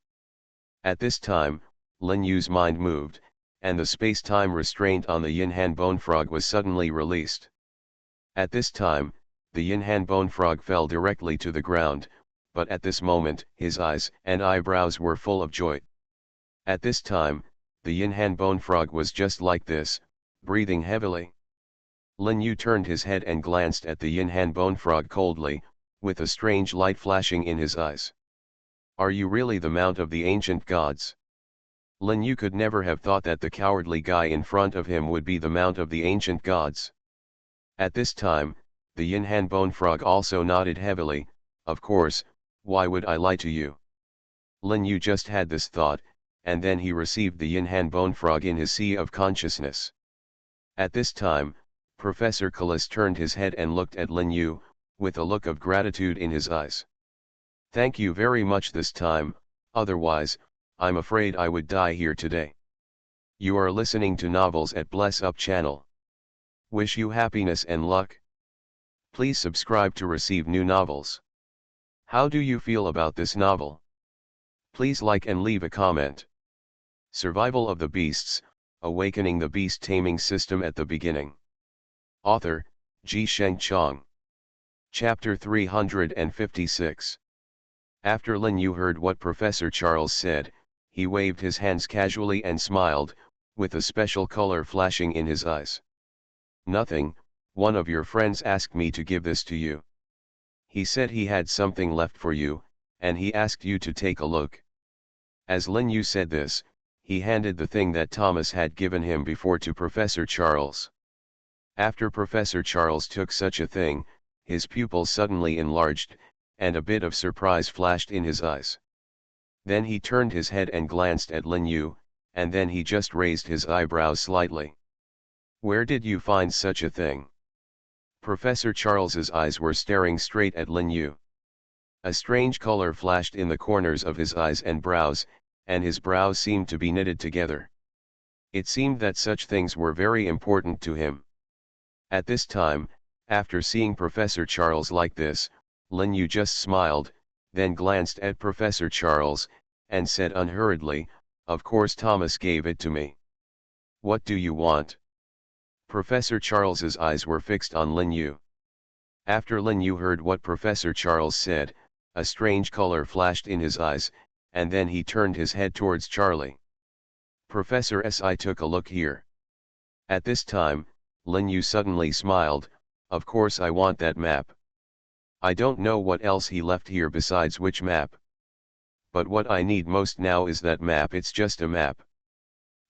A: At this time, Lin Yu's mind moved, and the space-time restraint on the Yinhan bone frog was suddenly released. At this time, the Yinhan bone frog fell directly to the ground, but at this moment his eyes and eyebrows were full of joy. At this time, the Yinhan bone frog was just like this, breathing heavily. Lin Yu turned his head and glanced at the Yinhan bone frog coldly, with a strange light flashing in his eyes. "Are you really the mount of the ancient gods?" Lin Yu could never have thought that the cowardly guy in front of him would be the mount of the ancient gods. At this time, the Yinhan bone frog also nodded heavily. "Of course, why would I lie to you?" Lin Yu just had this thought, and then he received the Yinhan bone frog in his sea of consciousness. At this time, Professor Kalis turned his head and looked at Lin Yu. with a look of gratitude in his eyes. "Thank you very much this time, otherwise, I'm afraid I would die here today." You are listening to novels at Bless Up channel. Wish you happiness and luck. Please subscribe to receive new novels. How do you feel about this novel? Please like and leave a comment. Survival of the Beasts, Awakening the Beast Taming System at the Beginning. Author, Ji-Sheng Chang. Chapter 356. After Lin Yu heard what Professor Charles said, he waved his hands casually and smiled, with a special color flashing in his eyes. "Nothing, one of your friends asked me to give this to you. He said he had something left for you, and he asked you to take a look." As Lin Yu said this, he handed the thing that Thomas had given him before to Professor Charles. After Professor Charles took such a thing, his pupils suddenly enlarged, and a bit of surprise flashed in his eyes. Then he turned his head and glanced at Lin Yu, and then he just raised his eyebrows slightly. "Where did you find such a thing?" Professor Charles's eyes were staring straight at Lin Yu. A strange color flashed in the corners of his eyes and brows, and his brows seemed to be knitted together. It seemed that such things were very important to him. At this time, after seeing Professor Charles like this, Lin Yu just smiled, then glanced at Professor Charles, and said unhurriedly, "Of course Thomas gave it to me. What do you want?" Professor Charles's eyes were fixed on Lin Yu. After Lin Yu heard what Professor Charles said, a strange color flashed in his eyes, and then he turned his head towards Charlie. "Professor Si took a look here." At this time, Lin Yu suddenly smiled, "Of course I want that map. I don't know what else he left here besides which map. But what I need most now is that map. It's just a map."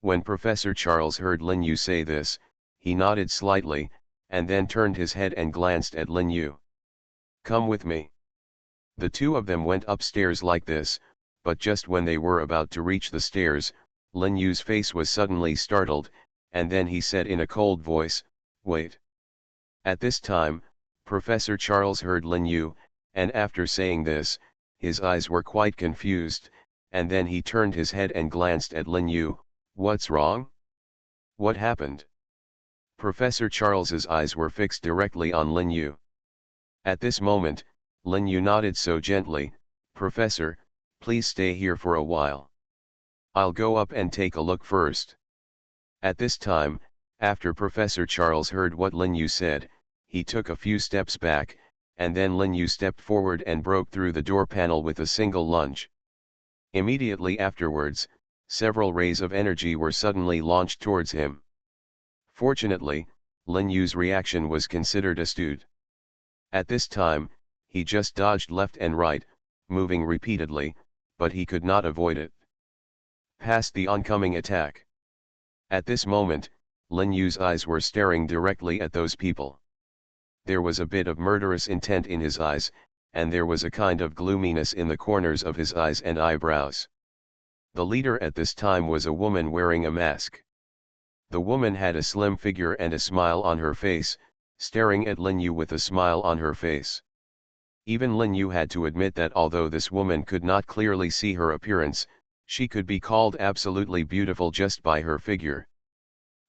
A: When Professor Charles heard Lin Yu say this, he nodded slightly, and then turned his head and glanced at Lin Yu. "Come with me." The two of them went upstairs like this, but just when they were about to reach the stairs, Lin Yu's face was suddenly startled, and then he said in a cold voice, "Wait." At this time, Professor Charles heard Lin Yu, and after saying this, his eyes were quite confused, and then he turned his head and glanced at Lin Yu. "What's wrong? What happened?" Professor Charles's eyes were fixed directly on Lin Yu. At this moment, Lin Yu nodded so gently, "Professor, please stay here for a while. I'll go up and take a look first." At this time, after Professor Charles heard what Lin Yu said, he took a few steps back, and then Lin Yu stepped forward and broke through the door panel with a single lunge. Immediately afterwards, several rays of energy were suddenly launched towards him. Fortunately, Lin Yu's reaction was considered astute. At this time, he just dodged left and right, moving repeatedly, but he could not avoid it. Past the oncoming attack. At this moment, Lin Yu's eyes were staring directly at those people. There was a bit of murderous intent in his eyes, and there was a kind of gloominess in the corners of his eyes and eyebrows. The leader at this time was a woman wearing a mask. The woman had a slim figure and a smile on her face, staring at Lin Yu with a smile on her face. Even Lin Yu had to admit that although this woman could not clearly see her appearance, she could be called absolutely beautiful just by her figure.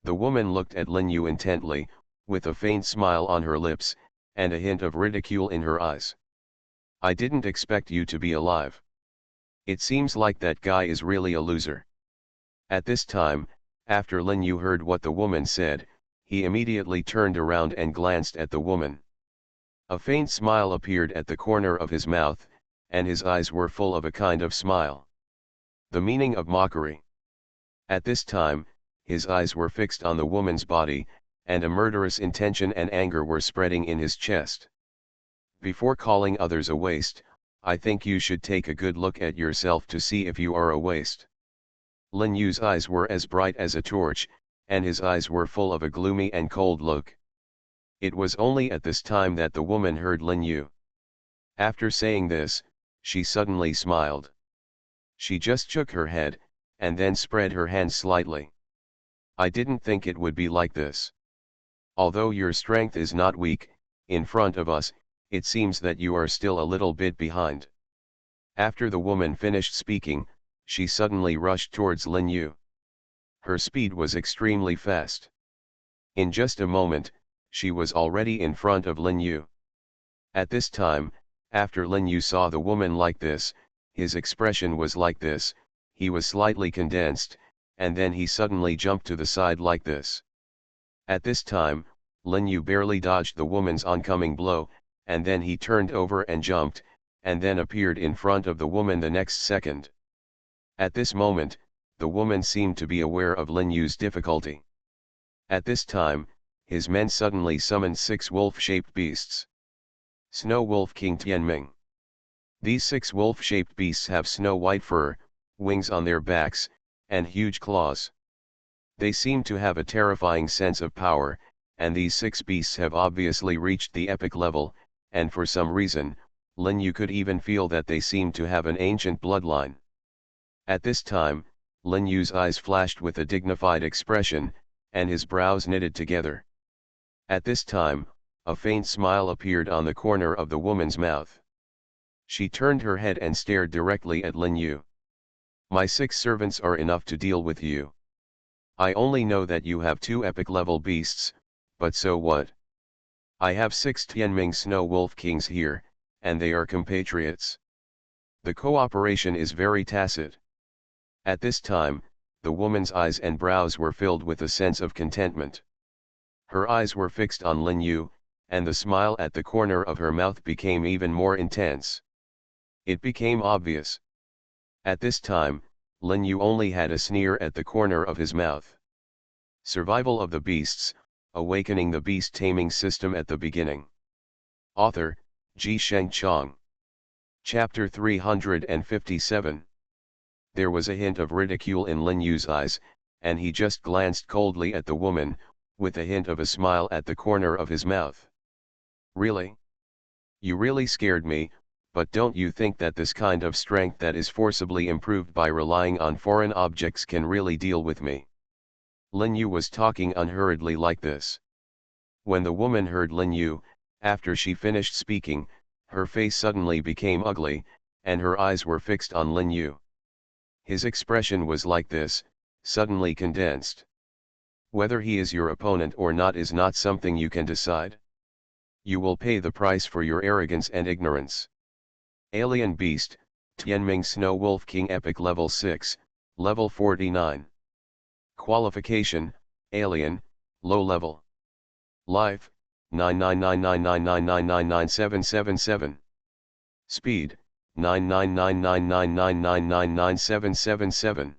A: The woman looked at Lin Yu intently, with a faint smile on her lips, and a hint of ridicule in her eyes. "I didn't expect you to be alive. It seems like that guy is really a loser." At this time, after Lin Yu heard what the woman said, he immediately turned around and glanced at the woman. A faint smile appeared at the corner of his mouth, and his eyes were full of a kind of smile. The meaning of mockery. At this time, his eyes were fixed on the woman's body, and a murderous intention and anger were spreading in his chest. "Before calling others a waste, I think you should take a good look at yourself to see if you are a waste." Lin Yu's eyes were as bright as a torch, and his eyes were full of a gloomy and cold look. It was only at this time that the woman heard Lin Yu. After saying this, she suddenly smiled. She just shook her head, and then spread her hands slightly. "I didn't think it would be like this. Although your strength is not weak, in front of us, It seems that you are still a little bit behind. After the woman finished speaking, she suddenly rushed towards Lin Yu. Her speed was extremely fast. In just a moment, she was already in front of Lin Yu. At this time, after Lin Yu saw the woman like this, his expression was like this, he was slightly condensed, and then he suddenly jumped to the side like this. At this time, Lin Yu barely dodged the woman's oncoming blow, and then he turned over and jumped, and then appeared in front of the woman the next second. At this moment, the woman seemed to be aware of Lin Yu's difficulty. At this time, his men suddenly summoned 6 wolf-shaped beasts. Snow Wolf King Tianming. These 6 wolf-shaped beasts have snow-white fur, wings on their backs, and huge claws. They seem to have a terrifying sense of power, and these 6 beasts have obviously reached the epic level, and for some reason, Lin Yu could even feel that they seemed to have an ancient bloodline. At this time, Lin Yu's eyes flashed with a dignified expression, and his brows knitted together. At this time, a faint smile appeared on the corner of the woman's mouth. She turned her head and stared directly at Lin Yu. My 6 servants are enough to deal with you. I only know that you have 2 epic level beasts, but so what? I have 6 Tianming Snow Wolf Kings here, and they are compatriots. The cooperation is very tacit. At this time, the woman's eyes and brows were filled with a sense of contentment. Her eyes were fixed on Lin Yu, and the smile at the corner of her mouth became even more intense. It became obvious. At this time, Lin Yu only had a sneer at the corner of his mouth. Survival of the Beasts, Awakening the Beast Taming System at the Beginning. Author, Ji Chang. Chapter 357. There was a hint of ridicule in Lin Yu's eyes, and he just glanced coldly at the woman, with a hint of a smile at the corner of his mouth. Really? You really scared me, but don't you think that this kind of strength that is forcibly improved by relying on foreign objects can really deal with me? Lin Yu was talking unhurriedly like this. When the woman heard Lin Yu, after she finished speaking, her face suddenly became ugly, and her eyes were fixed on Lin Yu. His expression was like this, suddenly condensed. Whether he is your opponent or not is not something you can decide. You will pay the price for your arrogance and ignorance. Alien Beast, Tianming Snow Wolf King Epic Level 6, Level 49. Qualification, Alien, Low Level. Life, 9999999997777. Speed, 9999999999777.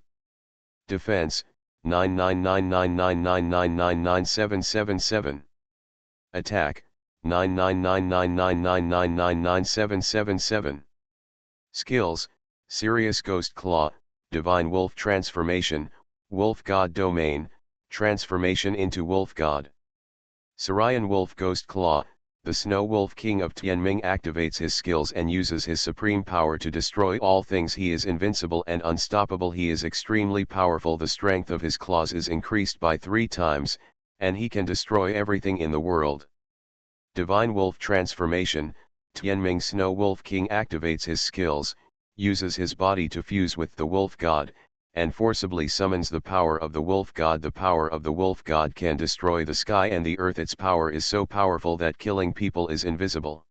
A: Defense, 9999999999777. Attack, 9999999999777. Skills, Sirius Ghost Claw, Divine Wolf Transformation, Wolf God Domain, Transformation into Wolf God. Sirian Wolf Ghost Claw, the Snow Wolf King of Tianming activates his skills and uses his supreme power to destroy all things. He is invincible and unstoppable. He is extremely powerful. The strength of his claws is increased by 3 times, and he can destroy everything in the world. Divine Wolf Transformation, Tianming Snow Wolf King activates his skills, uses his body to fuse with the Wolf God, and forcibly summons the power of the Wolf God. The power of the Wolf God can destroy the sky and the earth. Its power is so powerful that killing people is invisible.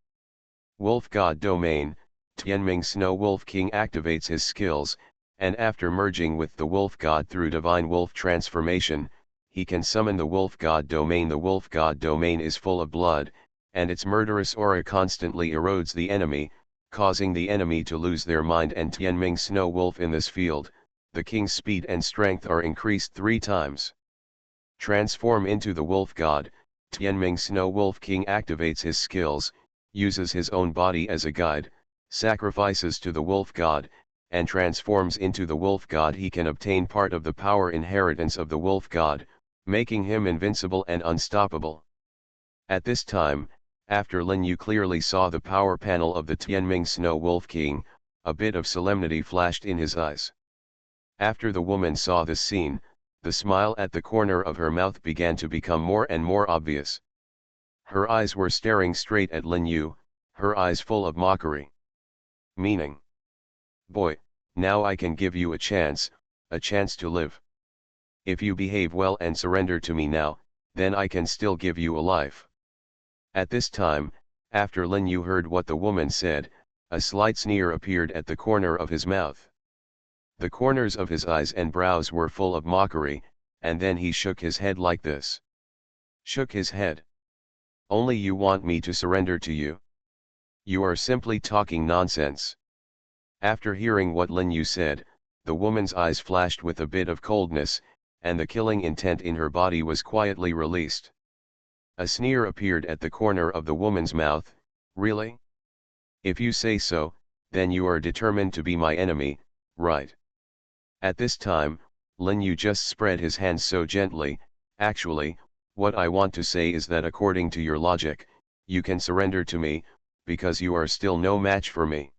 A: Wolf God Domain, Tianming Snow Wolf King activates his skills, and after merging with the Wolf God through Divine Wolf Transformation, he can summon the Wolf God Domain. The Wolf God Domain is full of blood, and its murderous aura constantly erodes the enemy, causing the enemy to lose their mind. And Tianming Snow Wolf in this field, the king's speed and strength are increased 3 times. Transform into the Wolf God, Tianming Snow Wolf King activates his skills, uses his own body as a guide, sacrifices to the Wolf God, and transforms into the Wolf God. He can obtain part of the power inheritance of the Wolf God, making him invincible and unstoppable. At this time, after Lin Yu clearly saw the power panel of the Tianming Snow Wolf King, a bit of solemnity flashed in his eyes. After the woman saw this scene, the smile at the corner of her mouth began to become more and more obvious. Her eyes were staring straight at Lin Yu, her eyes full of mockery. Meaning, boy, now I can give you a chance to live. If you behave well and surrender to me now, then I can still give you a life. At this time, after Lin Yu heard what the woman said, a slight sneer appeared at the corner of his mouth. The corners of his eyes and brows were full of mockery, and then he shook his head like this. Shook his head. Only you want me to surrender to you? You are simply talking nonsense. After hearing what Lin Yu said, the woman's eyes flashed with a bit of coldness, and the killing intent in her body was quietly released. A sneer appeared at the corner of the woman's mouth. Really? If you say so, then you are determined to be my enemy, right? At this time, Lin Yu just spread his hands so gently. Actually, what I want to say is that according to your logic, you can surrender to me, because you are still no match for me.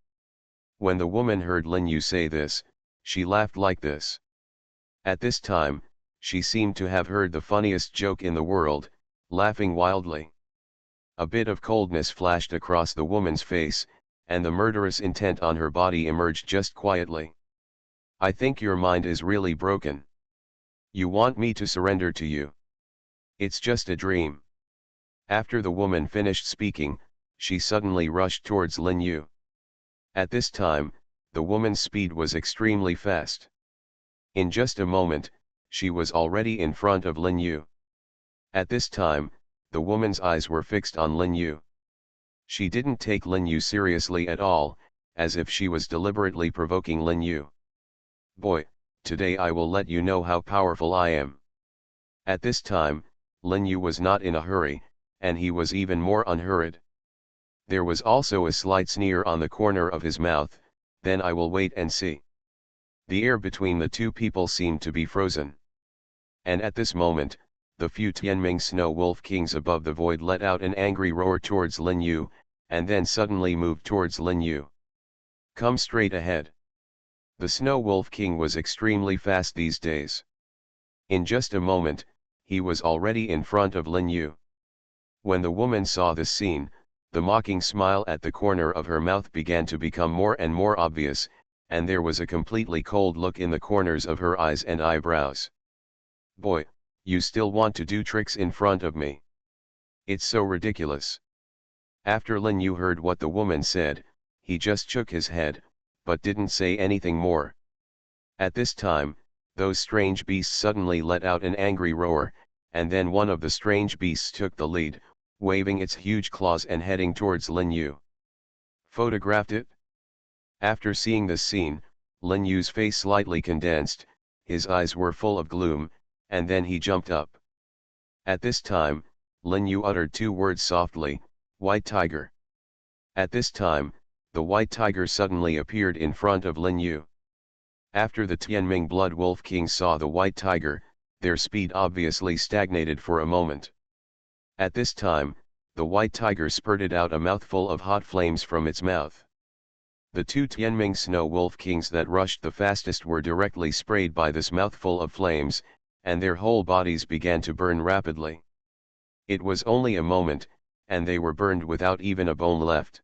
A: When the woman heard Lin Yu say this, she laughed like this. At this time, she seemed to have heard the funniest joke in the world, laughing wildly. A bit of coldness flashed across the woman's face, and the murderous intent on her body emerged just quietly. I think your mind is really broken. You want me to surrender to you? It's just a dream. After the woman finished speaking, she suddenly rushed towards Lin Yu. At this time, the woman's speed was extremely fast. In just a moment, she was already in front of Lin Yu. At this time, the woman's eyes were fixed on Lin Yu. She didn't take Lin Yu seriously at all, as if she was deliberately provoking Lin Yu. Boy, today I will let you know how powerful I am. At this time, Lin Yu was not in a hurry, and he was even more unhurried. There was also a slight sneer on the corner of his mouth. Then I will wait and see. The air between the two people seemed to be frozen. And at this moment, the few Tianming snow wolf kings above the void let out an angry roar towards Lin Yu, and then suddenly moved towards Lin Yu. Come straight ahead. The snow wolf king was extremely fast these days. In just a moment, he was already in front of Lin Yu. When the woman saw this scene, the mocking smile at the corner of her mouth began to become more and more obvious, and there was a completely cold look in the corners of her eyes and eyebrows. Boy, you still want to do tricks in front of me? It's so ridiculous. After Lin Yu heard what the woman said, he just shook his head, but didn't say anything more. At this time, those strange beasts suddenly let out an angry roar, and then one of the strange beasts took the lead, waving its huge claws and heading towards Lin Yu. Photographed it? After seeing this scene, Lin Yu's face slightly condensed, his eyes were full of gloom, and then he jumped up. At this time, Lin Yu uttered two words softly, "White tiger." At this time, the white tiger suddenly appeared in front of Lin Yu. After the Tianming Blood Wolf King saw the white tiger, their speed obviously stagnated for a moment. At this time, the white tiger spurted out a mouthful of hot flames from its mouth. The two Tianming snow wolf kings that rushed the fastest were directly sprayed by this mouthful of flames, and their whole bodies began to burn rapidly. It was only a moment, and they were burned without even a bone left.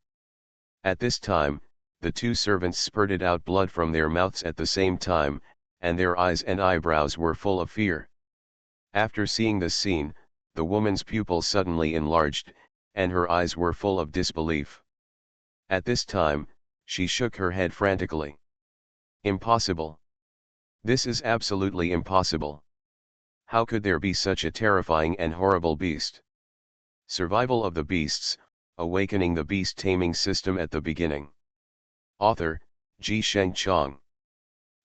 A: At this time, the two servants spurted out blood from their mouths at the same time, and their eyes and eyebrows were full of fear. After seeing this scene, the woman's pupils suddenly enlarged, and her eyes were full of disbelief. At this time, she shook her head frantically. Impossible. This is absolutely impossible. How could there be such a terrifying and horrible beast? Survival of the Beasts, Awakening the Beast Taming System at the Beginning. Author, Ji Sheng Chong.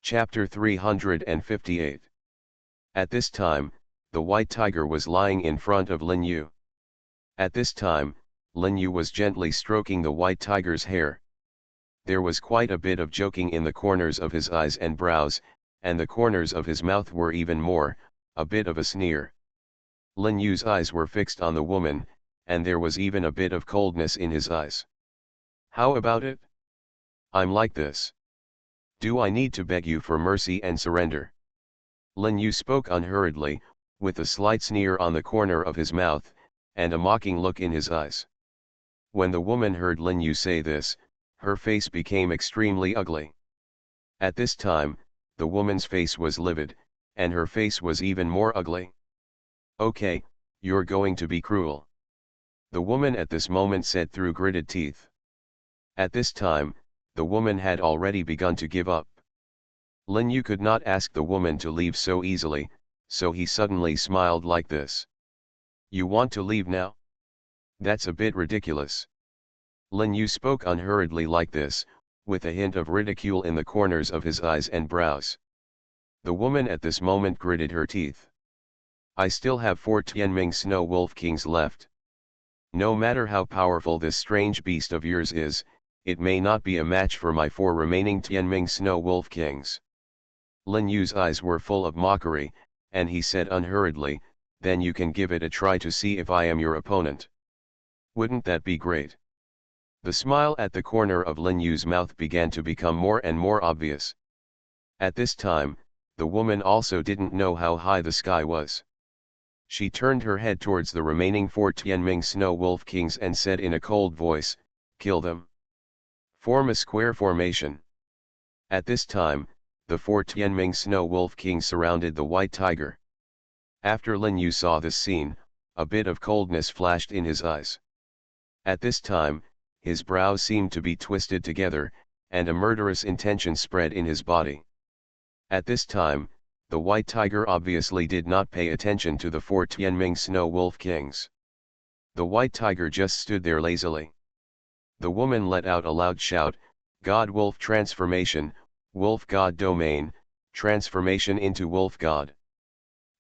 A: Chapter 358. At this time, the white tiger was lying in front of Lin Yu. At this time, Lin Yu was gently stroking the white tiger's hair. There was quite a bit of joking in the corners of his eyes and brows, and the corners of his mouth were even more, a bit of a sneer. Lin Yu's eyes were fixed on the woman, and there was even a bit of coldness in his eyes. How about it? I'm like this. Do I need to beg you for mercy and surrender? Lin Yu spoke unhurriedly, with a slight sneer on the corner of his mouth, and a mocking look in his eyes. When the woman heard Lin Yu say this, her face became extremely ugly. At this time, the woman's face was livid, and her face was even more ugly. "Okay, you're going to be cruel," the woman at this moment said through gritted teeth. At this time, the woman had already begun to give up. Lin Yu could not ask the woman to leave so easily, so he suddenly smiled like this. "You want to leave now? That's a bit ridiculous." Lin Yu spoke unhurriedly like this, with a hint of ridicule in the corners of his eyes and brows. The woman at this moment gritted her teeth. "I still have 4 Tianming Snow Wolf Kings left. No matter how powerful this strange beast of yours is, it may not be a match for my 4 remaining Tianming Snow Wolf Kings." Lin Yu's eyes were full of mockery, and he said unhurriedly, "Then you can give it a try to see if I am your opponent. Wouldn't that be great?" The smile at the corner of Lin Yu's mouth began to become more and more obvious. At this time, the woman also didn't know how high the sky was. She turned her head towards the remaining 4 Tianming Snow Wolf Kings and said in a cold voice, "Kill them. Form a square formation." At this time, the 4 Tianming Snow Wolf Kings surrounded the white tiger. After Lin Yu saw this scene, a bit of coldness flashed in his eyes. At this time, his brows seemed to be twisted together, and a murderous intention spread in his body. At this time, the white tiger obviously did not pay attention to the 4 Tianming Snow Wolf Kings. The white tiger just stood there lazily. The woman let out a loud shout, "God Wolf transformation, Wolf God domain, transformation into Wolf God."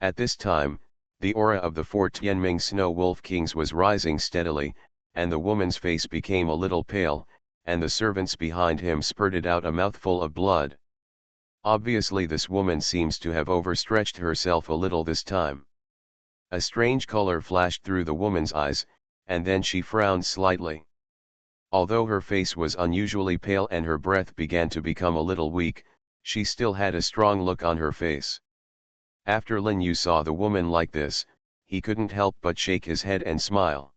A: At this time, the aura of the 4 Tianming Snow Wolf Kings was rising steadily, and the woman's face became a little pale, and the servants behind him spurted out a mouthful of blood. Obviously this woman seems to have overstretched herself a little this time. A strange color flashed through the woman's eyes, and then she frowned slightly. Although her face was unusually pale and her breath began to become a little weak, she still had a strong look on her face. After Lin Yu saw the woman like this, he couldn't help but shake his head and smile.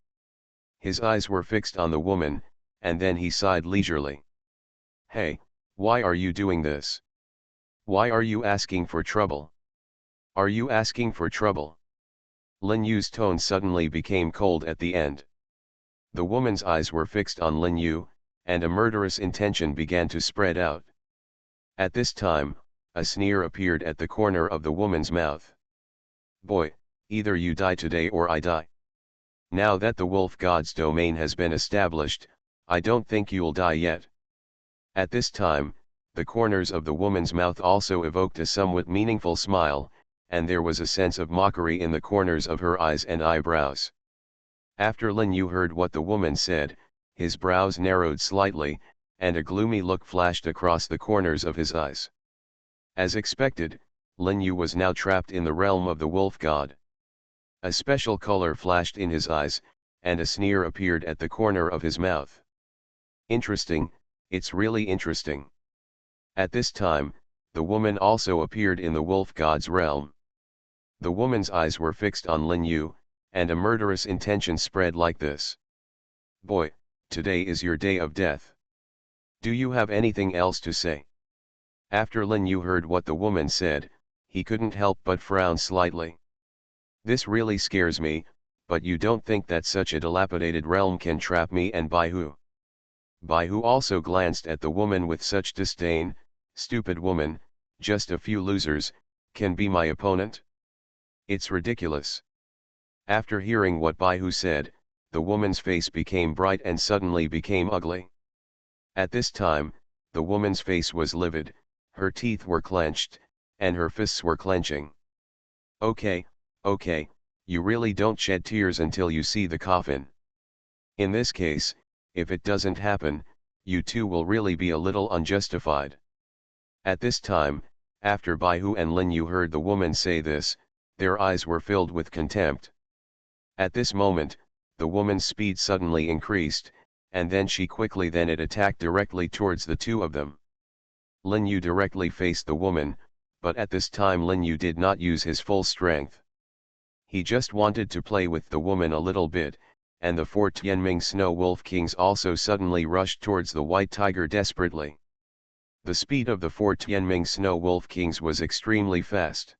A: His eyes were fixed on the woman, and then he sighed leisurely. "Hey, why are you doing this? Why are you asking for trouble? Are you asking for trouble?" Lin Yu's tone suddenly became cold at the end. The woman's eyes were fixed on Lin Yu, and a murderous intention began to spread out. At this time, a sneer appeared at the corner of the woman's mouth. "Boy, either you die today or I die. Now that the Wolf God's domain has been established, I don't think you'll die yet." At this time, the corners of the woman's mouth also evoked a somewhat meaningful smile, and there was a sense of mockery in the corners of her eyes and eyebrows. After Lin Yu heard what the woman said, his brows narrowed slightly, and a gloomy look flashed across the corners of his eyes. As expected, Lin Yu was now trapped in the realm of the Wolf God. A special color flashed in his eyes, and a sneer appeared at the corner of his mouth. "Interesting, it's really interesting." At this time, the woman also appeared in the Wolf God's realm. The woman's eyes were fixed on Lin Yu, and a murderous intention spread like this. "Boy, today is your day of death. Do you have anything else to say?" After Lin Yu heard what the woman said, he couldn't help but frown slightly. "This really scares me, but you don't think that such a dilapidated realm can trap me and Baihu?" Baihu also glanced at the woman with such disdain. "Stupid woman, just a few losers, can be my opponent? It's ridiculous." After hearing what Baihu said, the woman's face became bright and suddenly became ugly. At this time, the woman's face was livid, her teeth were clenched, and her fists were clenching. Okay, you really don't shed tears until you see the coffin. In this case, if it doesn't happen, you too will really be a little unjustified." At this time, after Baihu and Lin Yu heard the woman say this, their eyes were filled with contempt. At this moment, the woman's speed suddenly increased, and then she quickly attacked directly towards the two of them. Lin Yu directly faced the woman, but at this time Lin Yu did not use his full strength. He just wanted to play with the woman a little bit, and the 4 Tianming Snow Wolf Kings also suddenly rushed towards the white tiger desperately. The speed of the 4 Tianming Snow Wolf Kings was extremely fast.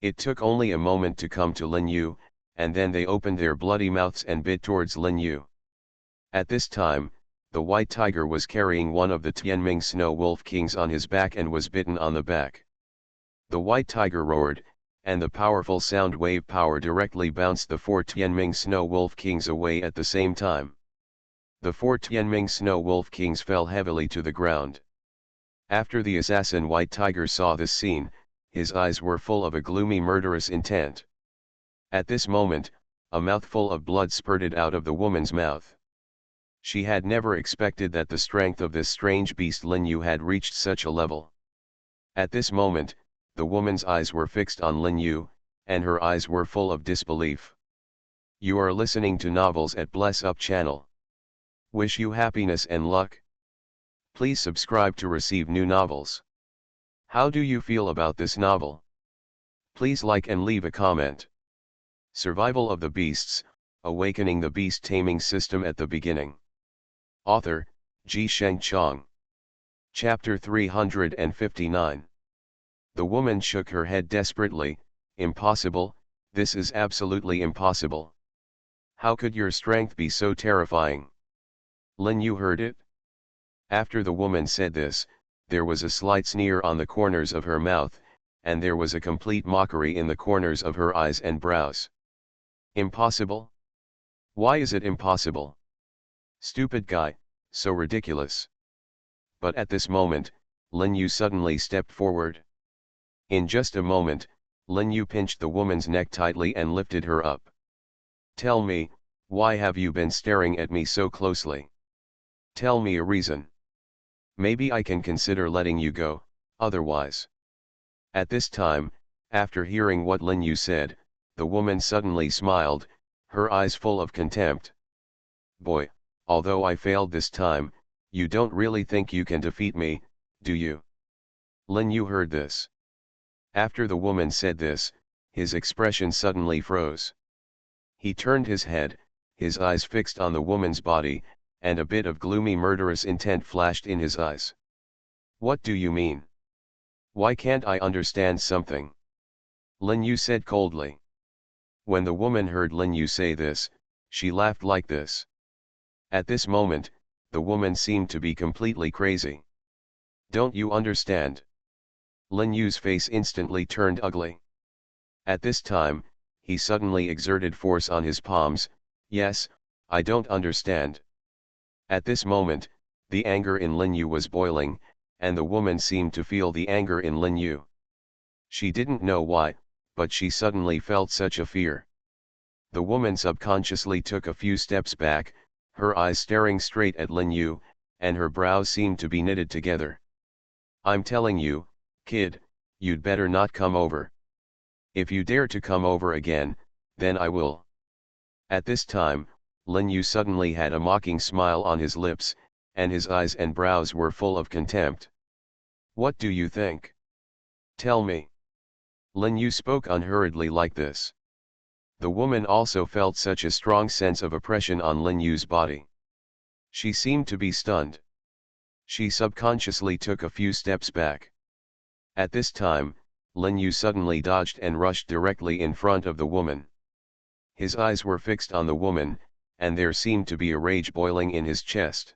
A: It took only a moment to come to Lin Yu, and then they opened their bloody mouths and bit towards Lin Yu. At this time, the white tiger was carrying one of the Tianming Snow Wolf Kings on his back and was bitten on the back. The white tiger roared, and the powerful sound wave power directly bounced the 4 Tianming Snow Wolf Kings away at the same time. The 4 Tianming Snow Wolf Kings fell heavily to the ground. After the assassin white tiger saw this scene, his eyes were full of a gloomy murderous intent. At this moment, a mouthful of blood spurted out of the woman's mouth. She had never expected that the strength of this strange beast Lin Yu had reached such a level. At this moment, the woman's eyes were fixed on Lin Yu, and her eyes were full of disbelief. You are listening to Novels at Bless Up channel. Wish you happiness and luck. Please subscribe to receive new novels. How do you feel about this novel? Please like and leave a comment. Survival of the Beasts, Awakening the Beast Taming System at the Beginning. Author, Ji Sheng Chong. Chapter 359. The woman shook her head desperately. Impossible, this is absolutely impossible. How could your strength be so terrifying? Lin Yu heard it. After the woman said this, there was a slight sneer on the corners of her mouth, and there was a complete mockery in the corners of her eyes and brows. Impossible? Why is it impossible? Stupid guy, so ridiculous. But at this moment, Lin Yu suddenly stepped forward. In just a moment, Lin Yu pinched the woman's neck tightly and lifted her up. Tell me, why have you been staring at me so closely? Tell me a reason. Maybe I can consider letting you go, otherwise. At this time, after hearing what Lin Yu said, the woman suddenly smiled, her eyes full of contempt. Boy, although I failed this time, you don't really think you can defeat me, do you? Lin Yu heard this. After the woman said this, his expression suddenly froze. He turned his head, his eyes fixed on the woman's body, and a bit of gloomy murderous intent flashed in his eyes. What do you mean? Why can't I understand something? Lin Yu said coldly. When the woman heard Lin Yu say this, she laughed like this. At this moment, the woman seemed to be completely crazy. Don't you understand? Lin Yu's face instantly turned ugly. At this time, he suddenly exerted force on his palms. Yes, I don't understand. At this moment, the anger in Lin Yu was boiling, and the woman seemed to feel the anger in Lin Yu. She didn't know why, but she suddenly felt such a fear. The woman subconsciously took a few steps back, her eyes staring straight at Lin Yu, and her brows seemed to be knitted together. I'm telling you, kid, you'd better not come over. If you dare to come over again, then I will. At this time, Lin Yu suddenly had a mocking smile on his lips, and his eyes and brows were full of contempt. What do you think? Tell me. Lin Yu spoke unhurriedly like this. The woman also felt such a strong sense of oppression on Lin Yu's body. She seemed to be stunned. She subconsciously took a few steps back. At this time, Lin Yu suddenly dodged and rushed directly in front of the woman. His eyes were fixed on the woman, and there seemed to be a rage boiling in his chest.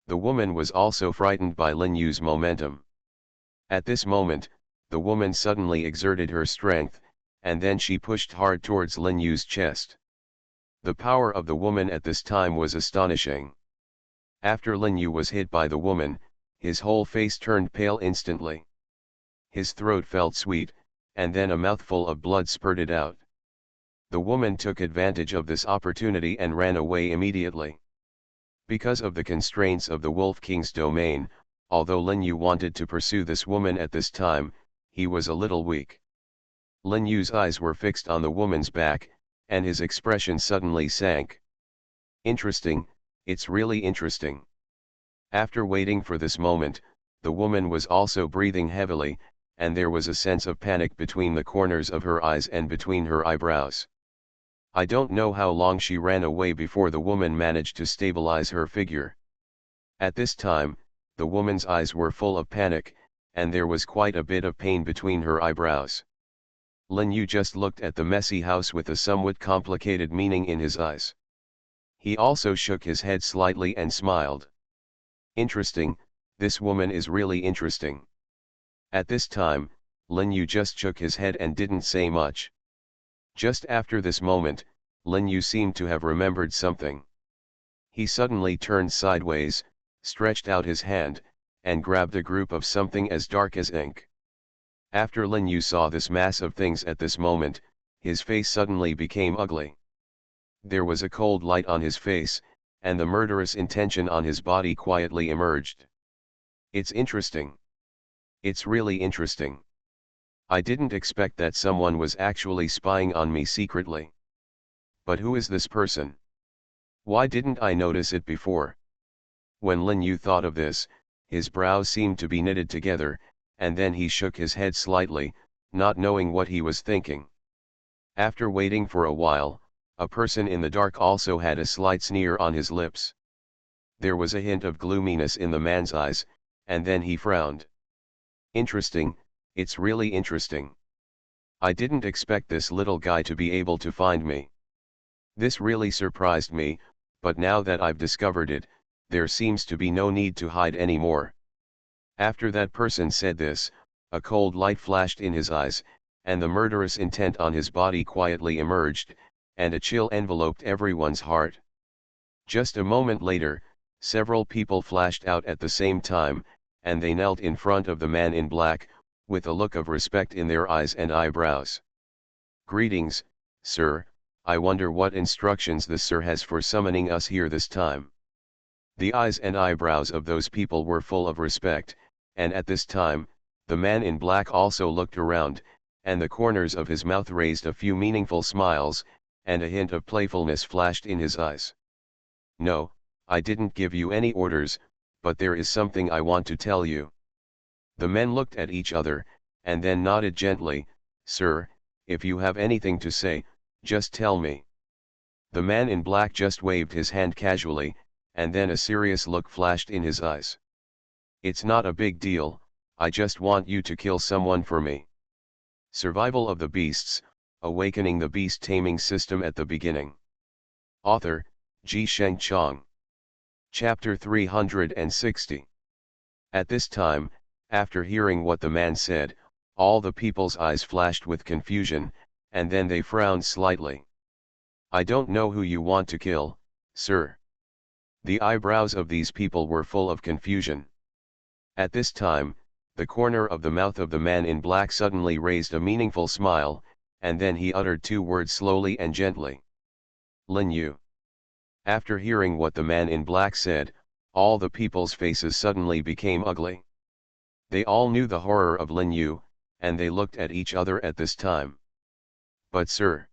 A: The woman was also frightened by Lin Yu's momentum. At this moment, the woman suddenly exerted her strength, and then she pushed hard towards Lin Yu's chest. The power of the woman at this time was astonishing. After Lin Yu was hit by the woman, his whole face turned pale instantly. His throat felt sweet, and then a mouthful of blood spurted out. The woman took advantage of this opportunity and ran away immediately. Because of the constraints of the Wolf King's domain, although Lin Yu wanted to pursue this woman at this time, he was a little weak. Lin Yu's eyes were fixed on the woman's back, and his expression suddenly sank. Interesting, it's really interesting. After waiting for this moment, the woman was also breathing heavily, and there was a sense of panic between the corners of her eyes and between her eyebrows. I don't know how long she ran away before the woman managed to stabilize her figure. At this time, the woman's eyes were full of panic, and there was quite a bit of pain between her eyebrows. Lin Yu just looked at the messy house with a somewhat complicated meaning in his eyes. He also shook his head slightly and smiled. Interesting, this woman is really interesting. At this time, Lin Yu just shook his head and didn't say much. Just after this moment, Lin Yu seemed to have remembered something. He suddenly turned sideways, stretched out his hand, and grabbed a group of something as dark as ink. After Lin Yu saw this mass of things at this moment, his face suddenly became ugly. There was a cold light on his face, and the murderous intention on his body quietly emerged. It's interesting. It's really interesting. I didn't expect that someone was actually spying on me secretly. But who is this person? Why didn't I notice it before? When Lin Yu thought of this, his brows seemed to be knitted together, and then he shook his head slightly, not knowing what he was thinking. After waiting for a while, a person in the dark also had a slight sneer on his lips. There was a hint of gloominess in the man's eyes, and then he frowned. Interesting, it's really interesting. I didn't expect this little guy to be able to find me. This really surprised me, but now that I've discovered it, there seems to be no need to hide anymore. After that person said this, a cold light flashed in his eyes, and the murderous intent on his body quietly emerged, and a chill enveloped everyone's heart. Just a moment later, several people flashed out at the same time, and they knelt in front of the man in black, with a look of respect in their eyes and eyebrows. "Greetings, sir, I wonder what instructions the sir has for summoning us here this time." The eyes and eyebrows of those people were full of respect, and at this time, the man in black also looked around, and the corners of his mouth raised a few meaningful smiles, and a hint of playfulness flashed in his eyes. "No, I didn't give you any orders, but there is something I want to tell you." The men looked at each other, and then nodded gently. "Sir, if you have anything to say, just tell me." The man in black just waved his hand casually, and then a serious look flashed in his eyes. "It's not a big deal, I just want you to kill someone for me." Survival of the Beasts, Awakening the Beast Taming System at the Beginning. Author, Ji Sheng Chong. Chapter 360. At this time, after hearing what the man said, all the people's eyes flashed with confusion, and then they frowned slightly. "I don't know who you want to kill, sir." The eyebrows of these people were full of confusion. At this time, the corner of the mouth of the man in black suddenly raised a meaningful smile, and then he uttered two words slowly and gently. "Lin Yu." After hearing what the man in black said, all the people's faces suddenly became ugly. They all knew the horror of Lin Yu, and they looked at each other at this time. "But sir."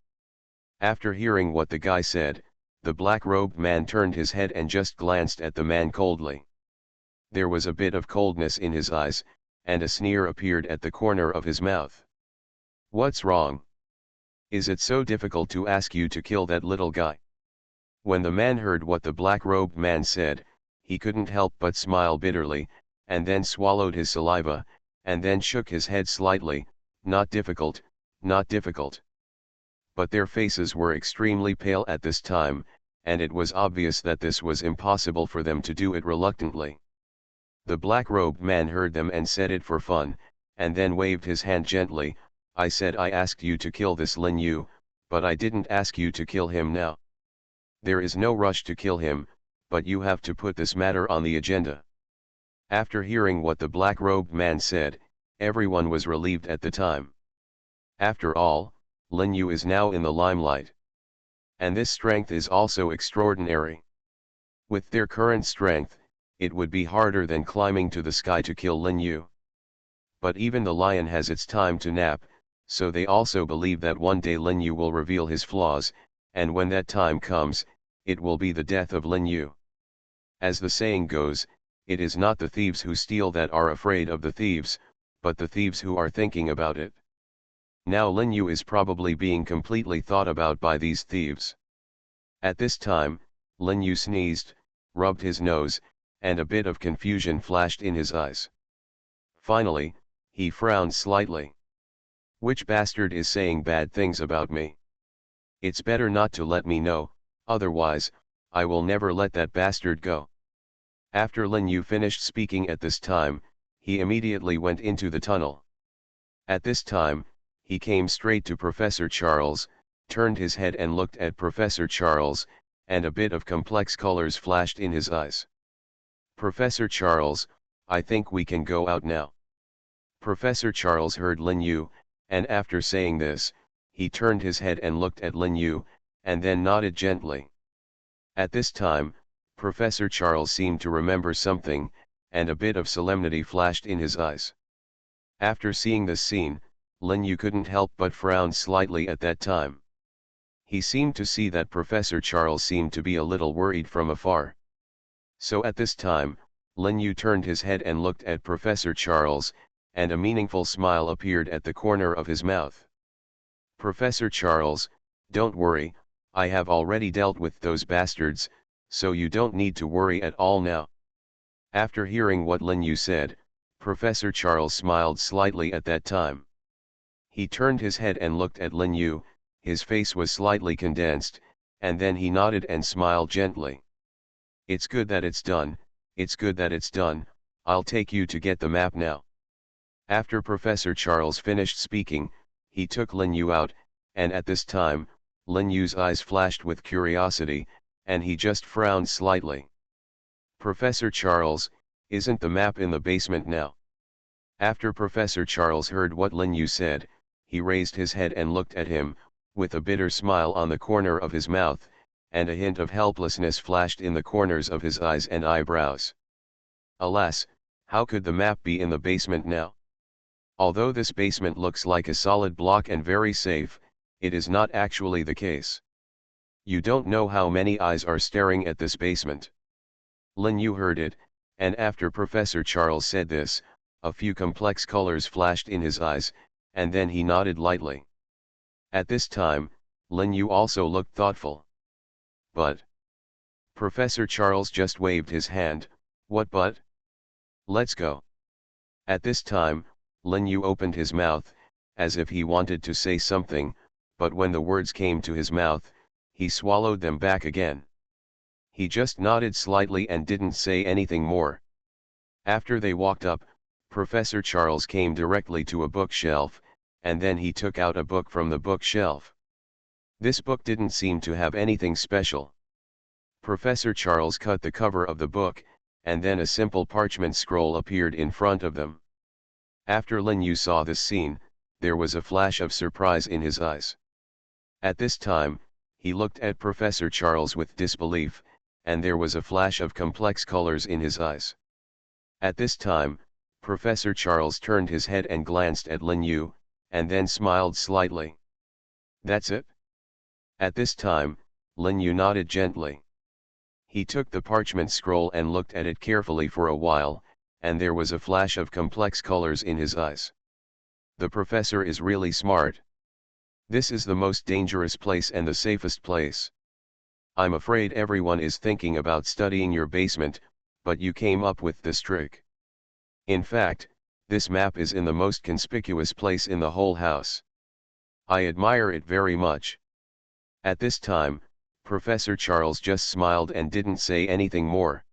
A: After hearing what the guy said, the black-robed man turned his head and just glanced at the man coldly. There was a bit of coldness in his eyes, and a sneer appeared at the corner of his mouth. "What's wrong? Is it so difficult to ask you to kill that little guy?" When the man heard what the black-robed man said, he couldn't help but smile bitterly, and then swallowed his saliva, and then shook his head slightly. "Not difficult, not difficult." But their faces were extremely pale at this time, and it was obvious that this was impossible for them to do it reluctantly. The black-robed man heard them and said it for fun, and then waved his hand gently. "I said I asked you to kill this Lin Yu, but I didn't ask you to kill him now. There is no rush to kill him, but you have to put this matter on the agenda." After hearing what the black-robed man said, everyone was relieved at the time. After all, Lin Yu is now in the limelight. And this strength is also extraordinary. With their current strength, it would be harder than climbing to the sky to kill Lin Yu. But even the lion has its time to nap, so they also believe that one day Lin Yu will reveal his flaws, and when that time comes, it will be the death of Lin Yu. As the saying goes, it is not the thieves who steal that are afraid of the thieves, but the thieves who are thinking about it. Now Lin Yu is probably being completely thought about by these thieves. At this time, Lin Yu sneezed, rubbed his nose, and a bit of confusion flashed in his eyes. Finally, he frowned slightly. Which bastard is saying bad things about me? It's better not to let me know, otherwise, I will never let that bastard go. After Lin Yu finished speaking at this time, he immediately went into the tunnel. At this time, he came straight to Professor Charles, turned his head and looked at Professor Charles, and a bit of complex colors flashed in his eyes. Professor Charles, I think we can go out now. Professor Charles heard Lin Yu, and after saying this, he turned his head and looked at Lin Yu, and then nodded gently. At this time, Professor Charles seemed to remember something, and a bit of solemnity flashed in his eyes. After seeing this scene, Lin Yu couldn't help but frown slightly at that time. He seemed to see that Professor Charles seemed to be a little worried from afar. So at this time, Lin Yu turned his head and looked at Professor Charles, and a meaningful smile appeared at the corner of his mouth. Professor Charles, don't worry, I have already dealt with those bastards, so you don't need to worry at all now. After hearing what Lin Yu said, Professor Charles smiled slightly at that time. He turned his head and looked at Lin Yu, his face was slightly condensed, and then he nodded and smiled gently. It's good that it's done, it's good that it's done, I'll take you to get the map now. After Professor Charles finished speaking, he took Lin Yu out, and at this time, Lin Yu's eyes flashed with curiosity, and he just frowned slightly. Professor Charles, isn't the map in the basement now? After Professor Charles heard what Lin Yu said, he raised his head and looked at him, with a bitter smile on the corner of his mouth, and a hint of helplessness flashed in the corners of his eyes and eyebrows. Alas, how could the map be in the basement now? Although this basement looks like a solid block and very safe, it is not actually the case. You don't know how many eyes are staring at this basement. Lin Yu heard it, and after Professor Charles said this, a few complex colors flashed in his eyes, and then he nodded lightly. At this time, Lin Yu also looked thoughtful. But Professor Charles just waved his hand. What but? Let's go. At this time, Lin Yu opened his mouth, as if he wanted to say something, but when the words came to his mouth, he swallowed them back again. He just nodded slightly and didn't say anything more. After they walked up, Professor Charles came directly to a bookshelf, and then he took out a book from the bookshelf. This book didn't seem to have anything special. Professor Charles cut the cover of the book, and then a simple parchment scroll appeared in front of them. After Lin Yu saw this scene, there was a flash of surprise in his eyes. At this time, he looked at Professor Charles with disbelief, and there was a flash of complex colors in his eyes. At this time, Professor Charles turned his head and glanced at Lin Yu, and then smiled slightly. That's it? At this time, Lin Yu nodded gently. He took the parchment scroll and looked at it carefully for a while, and there was a flash of complex colors in his eyes. The professor is really smart. This is the most dangerous place and the safest place. I'm afraid everyone is thinking about studying your basement, but you came up with this trick. In fact, this map is in the most conspicuous place in the whole house. I admire it very much. At this time, Professor Charles just smiled and didn't say anything more.